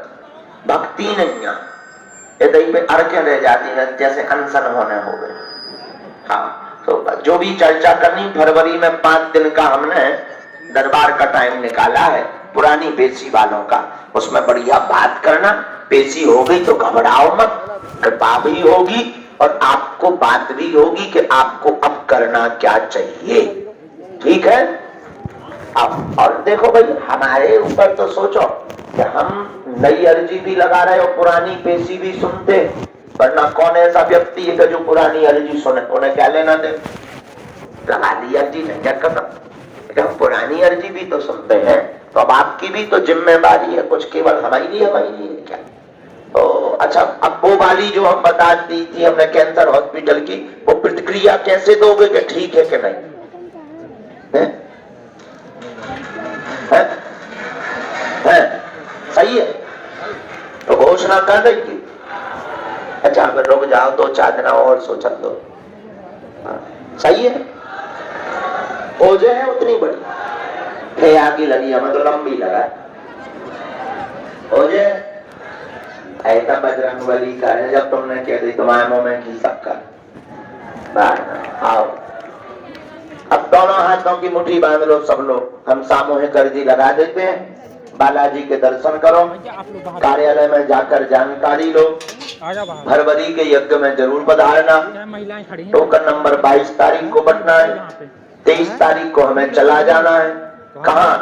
भक्ति नहीं है, ये पे अड़के रह जाती है जैसे अनशन होने हो गए। हाँ तो जो भी चर्चा करनी, फरवरी में 5 दिन का हमने दरबार का टाइम निकाला है पुरानी पेशी वालों का। उसमें बढ़िया बात करना। पेशी हो गई तो घबराओ मत, कृपा भी होगी और आपको बात भी होगी कि आपको अब करना क्या चाहिए। ठीक है? अब और देखो भाई, हमारे ऊपर तो सोचो कि हम नई अर्जी भी लगा रहे और पुरानी पेशी भी सुनते, वरना कौन ऐसा व्यक्ति है जो पुरानी अर्जी सुने? उन्हें क्या लेना दे? लगा दी अर्जी नहीं क्या खत्म। हम पुरानी अर्जी भी तो सुनते हैं, तो अब आपकी भी तो जिम्मेदारी है कुछ, केवल हमारी है क्या? तो अच्छा, अब वो वाली जो हम बता दी थी हमने कैंसर हॉस्पिटल की, वो प्रतिक्रिया कैसे दोगे कि ठीक है कि नहीं? है? सही है तो घोषणा कर देगी। अच्छा अगर रुक जाओ 2-4 दिन और सोचा दो। सही है, हो जाए उतनी बड़ी है आगे लगी, हमें तो लंबी लगा। हो जाए ऐसा बजरंगबली का है, जब तुमने कह दी तुम्हारे मुंह में घी सबका। आओ अब दोनों हाथों की मुट्ठी बांध लो सब लोग। हम सामूहिक अर्जी लगा देते हैं। बालाजी के दर्शन करो, कार्यालय में जाकर जानकारी लो। फरवरी के यज्ञ में जरूर पधारना। टोकन नंबर 22 तारीख को बटना है। 23 तारीख को हमें चला जाना है। कहाँ?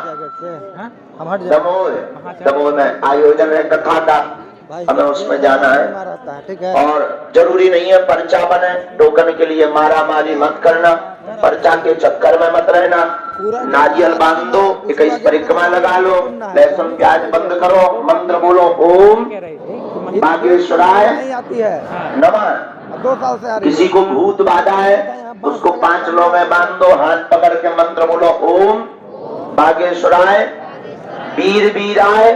दमोह में आयोजन है कथा का, हमें उसमें जाना है। और जरूरी नहीं है पर्चा बने, टोकन के लिए मारा मारी मत करना, पर्चा के चक्कर में मत रहना। नारियल बांध दो, 21 परिक्रमा लगा लो, लहसुन प्याज बंद करो, मंत्र बोलो ओम कह रहे थे बागेश्वराय नहीं आती है, नमः। 2 साल से आ रही किसी को भूत बाधा है उसको 5 लोग में बांध दो, हाथ पकड़ के मंत्र बोलो ओम बागेश्वराय वीर वीराय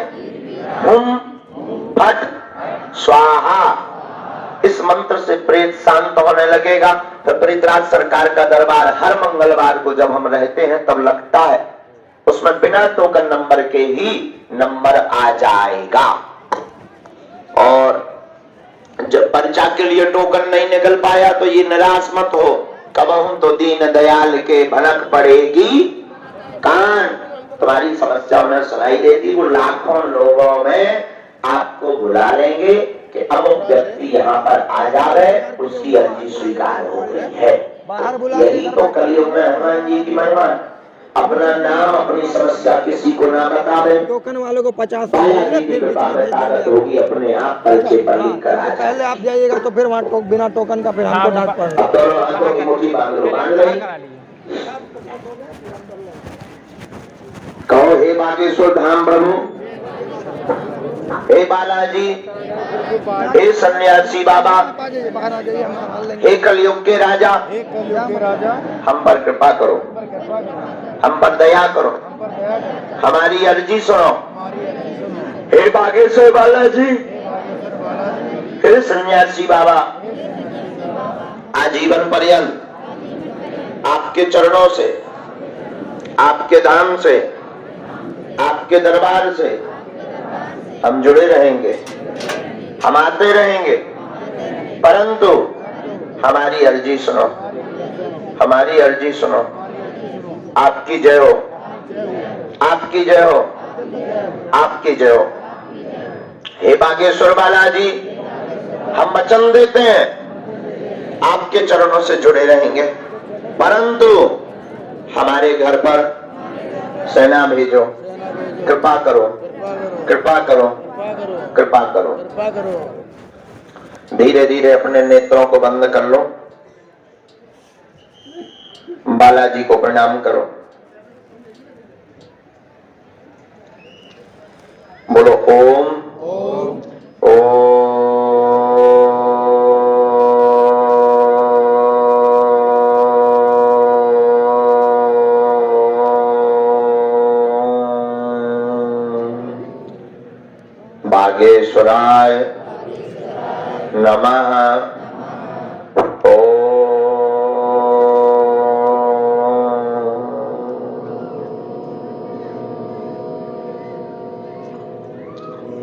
हुम फट स्वाहा। इस मंत्र से प्रेत शांत होने लगेगा। तो प्रेतराज सरकार का दरबार हर मंगलवार को जब हम रहते हैं तब लगता है, उसमें बिना टोकन नंबर के ही नंबर आ जाएगा। और जब पर्चा के लिए टोकन नहीं निकल पाया तो ये निराश मत हो, कबहू तो दीन दयाल के भनक पड़ेगी कान। तुम्हारी समस्या उन्हें सुनाई देती, वो लाखों लोगों में आपको बुला लेंगे कि अमुक व्यक्ति यहाँ पर आ जावे, उसकी अर्जी स्वीकार हो गई है। बाहर बुला यही तो कलयुग में हनुमान जी की महिमा। अपना नाम अपनी समस्या किसी को ना बतावे, टोकन वालों को 50 बालाजी की कृपा में ताकत होगी, अपने आप पर्चे पर लिख कर आ जाए। पहले आप जाइएगा तो फिर वहाँ बिना टोकन का फिर हमको डांट पड़ अब दोनों हाथों की मुट्ठी बांध लो, बांध रही करा लीजिए। कहो हे बागेश्वर धाम प्रभु, हे बालाजी, हे सन्यासी बाबा, बाहर आ जाइए, हम संभाल लेंगे। हे कलयुग के राजा, हम पर कृपा करो, हम पर दया करो, हमारी अर्जी सुनो। हे बागेश्वर बालाजी, हे सन्यासी बाबा, आजीवन पर्यंत आपके चरणों से, आपके धाम से, आपके दरबार से हम जुड़े रहेंगे, हम आते रहेंगे, परंतु हमारी अर्जी सुनो, हमारी अर्जी सुनो। आपकी जय हो, आपकी जय हो, आपकी जय हो। हे बागेश्वर बालाजी, हम वचन देते हैं आपके चरणों से जुड़े रहेंगे, परंतु हमारे घर पर सेना भेजो, कृपा करो, कृपा करो, कृपा करो। धीरे धीरे अपने नेत्रों को बंद कर लो, बालाजी को प्रणाम करो, बोलो ओम बागेश्वराय नमः।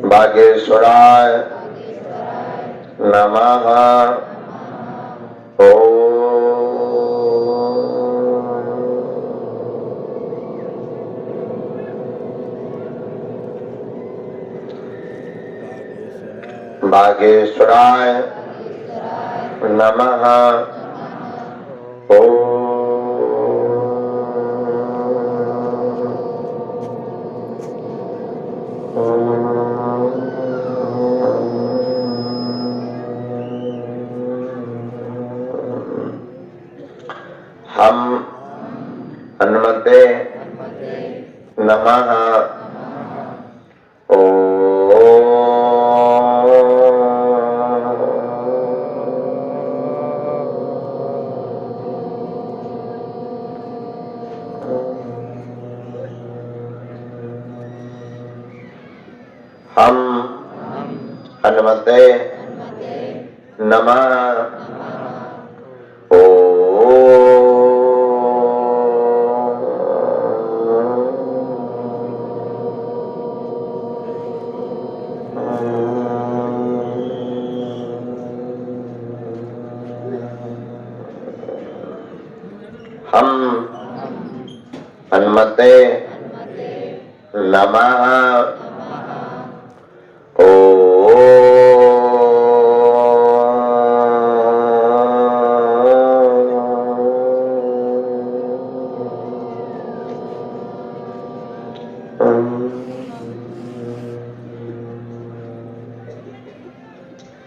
बागेश्वराय नमः। बागेश्वराय नमः। हम हनुमते नमः। हम हनुमते नमः। हम हनुमते नमः।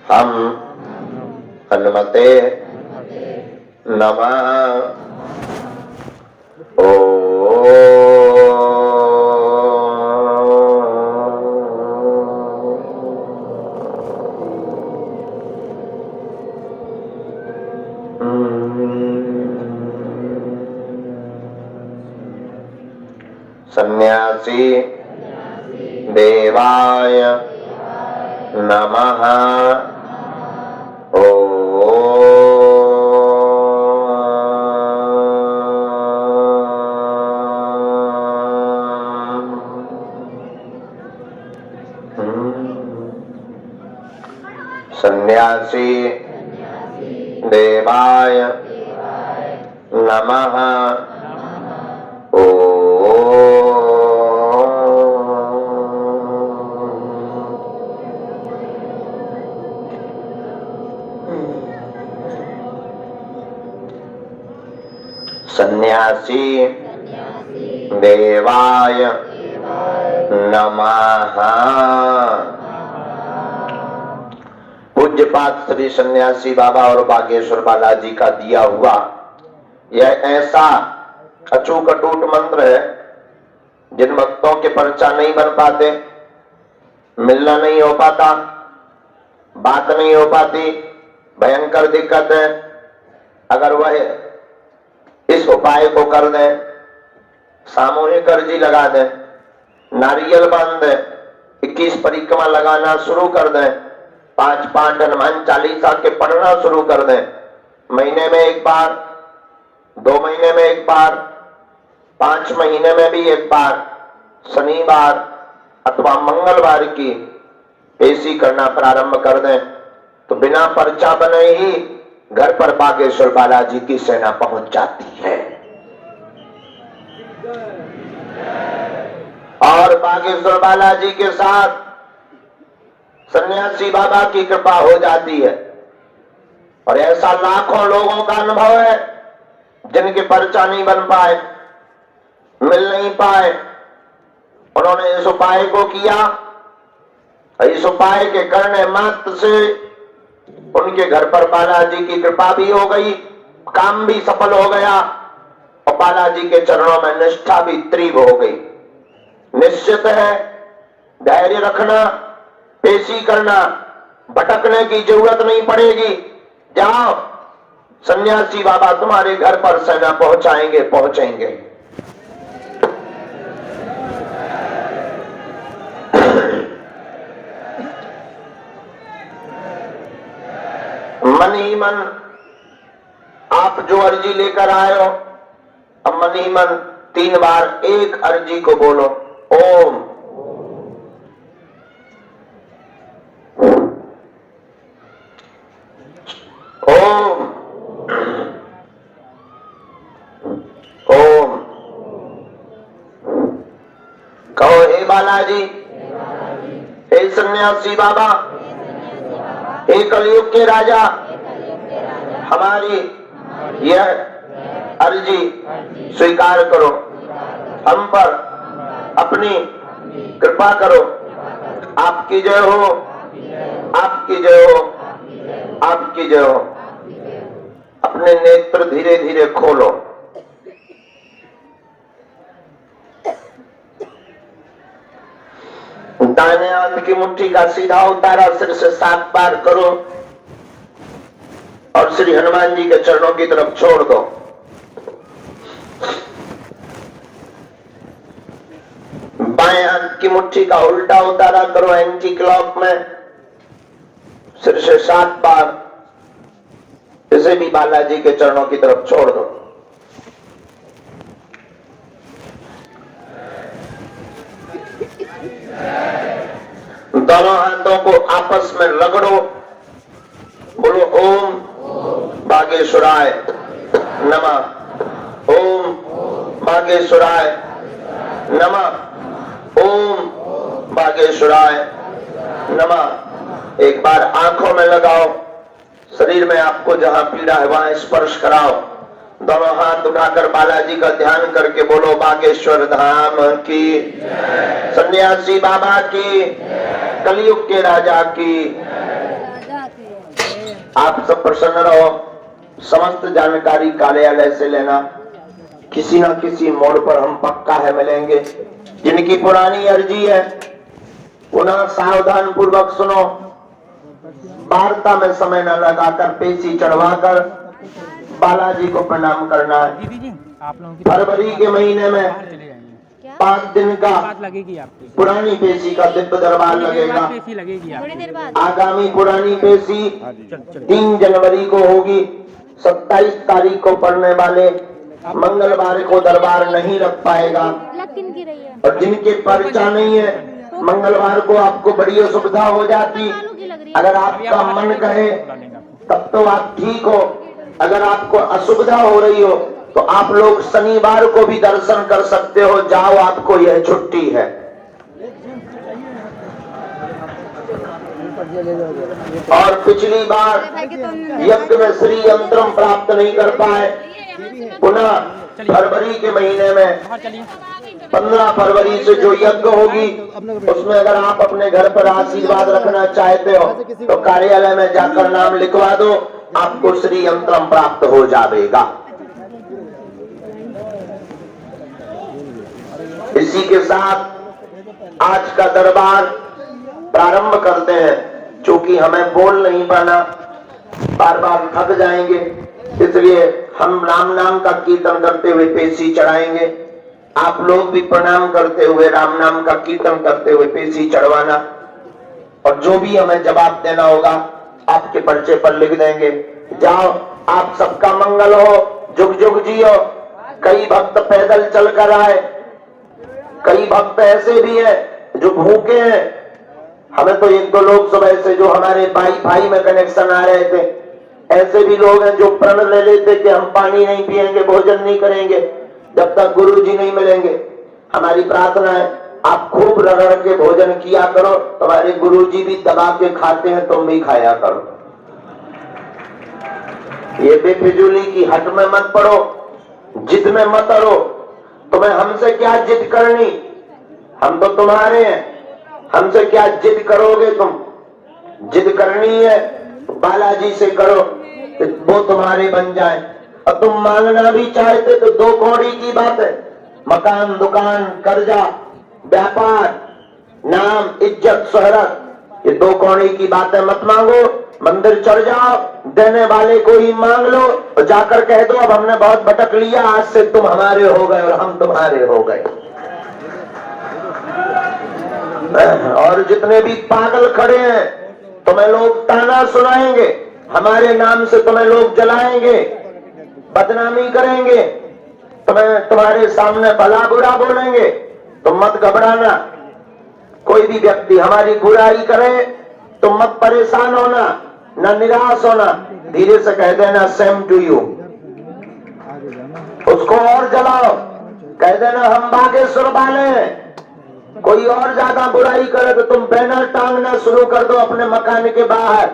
हम हनुमते नमः। सन्यासी देवाय नमः। सन्यासी देवाय नमः। सन्यासी देवाय नमः। पूज्यपाद श्री सन्यासी बाबा और बागेश्वर बालाजी का दिया हुआ यह ऐसा अचूक अटूट मंत्र है जिन भक्तों के पर्चा नहीं बन पाते, मिलना नहीं हो पाता, बात नहीं हो पाती, भयंकर दिक्कत है, अगर वह इस उपाय को कर दें, सामूहिक अर्जी लगा दें, नारियल बांध दें, 21 परिक्रमा लगाना शुरू कर दें, 5 हनुमान चालीसा के पढ़ना शुरू कर दें, महीने में एक बार, 2 महीने में एक बार, 5 महीने में भी एक बार, शनिवार अथवा मंगलवार की पेशी करना प्रारंभ कर दें तो बिना पर्चा बने ही घर पर बागेश्वर बालाजी की सेना पहुंच जाती है और बागेश्वर बालाजी के साथ सन्यासी बाबा की कृपा हो जाती है। और ऐसा लाखों लोगों का अनुभव है जिनके पर्चा नहीं बन पाए, मिल नहीं पाए, उन्होंने इस उपाय को किया। इस उपाय के करने मात्र से उनके घर पर बालाजी की कृपा भी हो गई, काम भी सफल हो गया और बालाजी के चरणों में निष्ठा भी तीव्र हो गई। निश्चित है, धैर्य रखना, पेशी करना, भटकने की जरूरत नहीं पड़ेगी। जाओ, सन्यासी बाबा तुम्हारे घर पर सेना पहुंचाएंगे, पहुंचेंगे। मन ही मन आप जो अर्जी लेकर आए हो, अब मन ही मन 3 बार एक अर्जी को बोलो, ओम। ओम ओम। कहो, हे बालाजी, हे सन्यासी बाबा, हे कलयुग के राजा, हमारी यह अर्जी स्वीकार करो, हम पर अपनी कृपा करो। आपकी जय हो, आपकी जय हो, आपकी जय हो। अपने नेत्र धीरे धीरे खोलो। दाहिने हाथ की मुट्ठी का सीधा उतारा सिर से 7 बार करो और श्री हनुमान जी के चरणों की तरफ छोड़ दो। बाएं हाथ की मुट्ठी का उल्टा उतारा करो एंटी क्लॉक में, सिर से 7 बार, इसे भी बालाजी के चरणों की तरफ छोड़ दो। दोनों हाथों को आपस में रगड़ो, बोलो ओम बागेश्वराय नमः, ओम बागेश्वराय नमः, ओम बागेश्वराय नमः। एक बार आंखों में लगाओ, शरीर में आपको जहां पीड़ा है वहां स्पर्श कराओ। दोनों हाथ उठाकर बालाजी का ध्यान करके बोलो, बागेश्वर धाम की, सन्यासी बाबा की, कलयुग के राजा की। आप सब प्रसन्न रहो। समस्त जानकारी कार्यालय से लेना, किसी न किसी मोड़ पर हम पक्का है मिलेंगे। जिनकी पुरानी अर्जी है पुनः सावधान पूर्वक सुनो, वार्ता में समय न लगाकर पेशी चढ़वाकर बालाजी को प्रणाम करना है। दीदी जी, आप लोगों की फरवरी के महीने में चले जाएंगे। क्या? 5 दिन का बात लगेगी आपकी, पुरानी पेशी का दिव्य दरबार लगेगा। पेशी लगेगी थोड़ी आपकी। देर बाद आगामी पुरानी पेशी चल चल 3 जनवरी को होगी। 27 तारीख को पढ़ने वाले मंगलवार को दरबार नहीं रख पाएगा, लग किन की रही है? और जिनके पर्चा नहीं है मंगलवार को आपको बड़ी असुविधा हो जाती। आलू की लग रही है। अगर आपका मन कहे तब तो आप ठीक हो, अगर आपको असुविधा हो रही हो तो आप लोग शनिवार को भी दर्शन कर सकते हो। जाओ, आपको यह छुट्टी है। और पिछली बार यज्ञ में श्री यंत्रम प्राप्त नहीं कर पाए, पुनः फरवरी के महीने में बाहर चलिए। 15 फरवरी से जो यज्ञ होगी उसमें अगर आप अपने घर पर आशीर्वाद रखना चाहते हो तो कार्यालय में जाकर नाम लिखवा दो, आपको श्री यंत्रम प्राप्त हो जाएगा। इसी के साथ आज का दरबार प्रारंभ करते हैं। चूंकि हमें बोल नहीं पाना, बार बार थक जाएंगे, इसलिए हम राम नाम का कीर्तन करते हुए पेशी चढ़ाएंगे। आप लोग भी प्रणाम करते हुए राम नाम का कीर्तन करते हुए पेशी चढ़वाना, और जो भी हमें जवाब देना होगा आपके पर्चे पर लिख देंगे। जाओ, आप सबका मंगल हो, जुग जुग जियो। कई भक्त पैदल चल कर आए, कई भक्त ऐसे भी हैं जो भूखे हैं। हमें तो 1-2 लोग सुबह से जो हमारे वाईफाई में कनेक्शन आ रहे थे, ऐसे भी लोग हैं जो प्रण ले लेते कि हम पानी नहीं पिएंगे, भोजन नहीं करेंगे जब तक गुरु जी नहीं मिलेंगे। हमारी प्रार्थना है आप खूब रगड़ के भोजन किया करो, तुम्हारे गुरु जी भी दबा के खाते हैं, तुम भी खाया करो। ये बेफिजूली की हट में मत पड़ो, जिद में मत अड़ो। तुम्हें हमसे क्या जिद करनी, हम तो तुम्हारे हैं, हमसे क्या जिद करोगे तुम? जिद करनी है तो बालाजी से करो, वो तुम्हारे बन जाए। और तुम मांगना भी चाहते तो 2 कौड़ी की बात है, मकान, दुकान, कर्जा, व्यापार, नाम, इज्जत, शोहरत, ये 2 कौड़ी की बातें मत मांगो। मंदिर चढ़ जाओ, देने वाले को ही मांग लो और जाकर कह दो अब हमने बहुत भटक लिया, आज से तुम हमारे हो गए और हम तुम्हारे हो गए। और जितने भी पागल खड़े हैं तुम्हें लोग ताना सुनाएंगे, हमारे नाम से तुम्हें लोग जलाएंगे, बदनामी करेंगे, तुम्हें तुम्हारे सामने भला बुरा बोलेंगे, तो मत घबराना। कोई भी व्यक्ति हमारी बुराई करे तो मत परेशान होना, न निराश होना, धीरे से कह देना सेम टू यू। उसको और जलाओ, कह देना हम बागेश्वर वाले हैं। कोई और ज्यादा बुराई करे तो तुम बैनर टांगना शुरू कर दो अपने मकान के बाहर,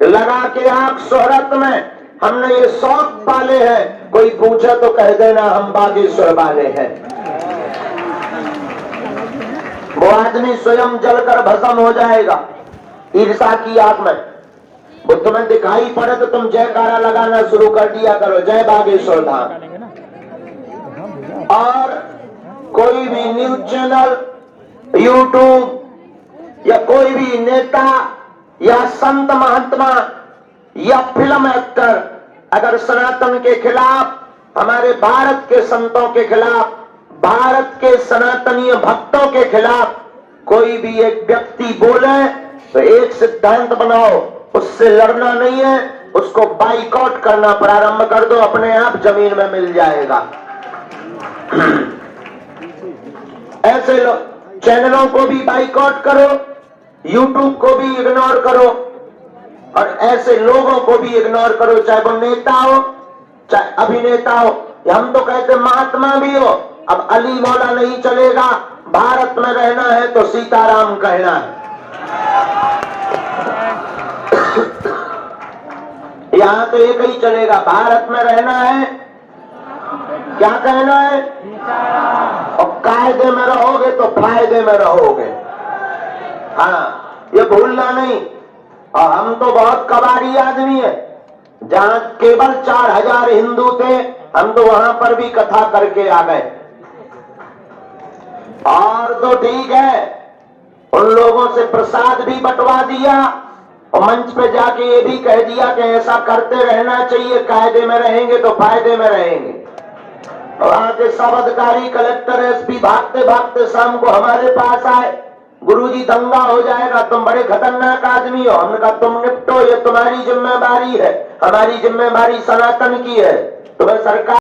लगा के आंख शोहरत में हमने ये शौक पाले हैं। कोई पूछे तो कह देना हम बागेश्वर वाले हैं। वो आदमी स्वयं जलकर भस्म हो जाएगा ईर्षा की आग में। वो तुम्हें दिखाई पड़े तो तुम जयकारा लगाना शुरू कर दिया करो, जय बागेश्वर धाम। और कोई भी न्यूज चैनल, यूट्यूब या कोई भी नेता या संत महात्मा या फिल्म एक्टर अगर सनातन के खिलाफ, हमारे भारत के संतों के खिलाफ, भारत के सनातनीय भक्तों के खिलाफ कोई भी एक व्यक्ति बोले तो एक सिद्धांत बनाओ, उससे लड़ना नहीं है, उसको बाइकआउट करना प्रारंभ कर दो, अपने आप जमीन में मिल जाएगा। ऐसे चैनलों को भी बाइकआउट करो, यूट्यूब को भी इग्नोर करो, और ऐसे लोगों को भी इग्नोर करो, चाहे वो नेता हो चाहे अभिनेता हो। हम तो कहते महात्मा भी हो, अब अली मौला नहीं चलेगा, भारत में रहना है तो सीताराम कहना है। यहाँ तो एक ही चलेगा, भारत में रहना है, क्या कहना है, और कायदे में रहोगे तो फायदे में रहोगे। हाँ, ये भूलना नहीं। और हम तो बहुत कबाड़ी आदमी है, जहाँ केवल 4000 हिंदू थे हम तो वहां पर भी कथा करके आ गए। और तो ठीक है, उन लोगों से प्रसाद भी बंटवा दिया और मंच पे जाके ये भी कह दिया कि ऐसा करते रहना चाहिए, कायदे में रहेंगे तो फायदे में रहेंगे। वहां के सब अधिकारी कलेक्टर एसपी भागते भागते शाम को हमारे पास आए, गुरुजी दंगा हो जाएगा, तुम बड़े खतरनाक आदमी हो। हमने कहा तुम निपटो, ये तुम्हारी जिम्मेदारी है, हमारी जिम्मेदारी सनातन की है। तुम्हें सरकार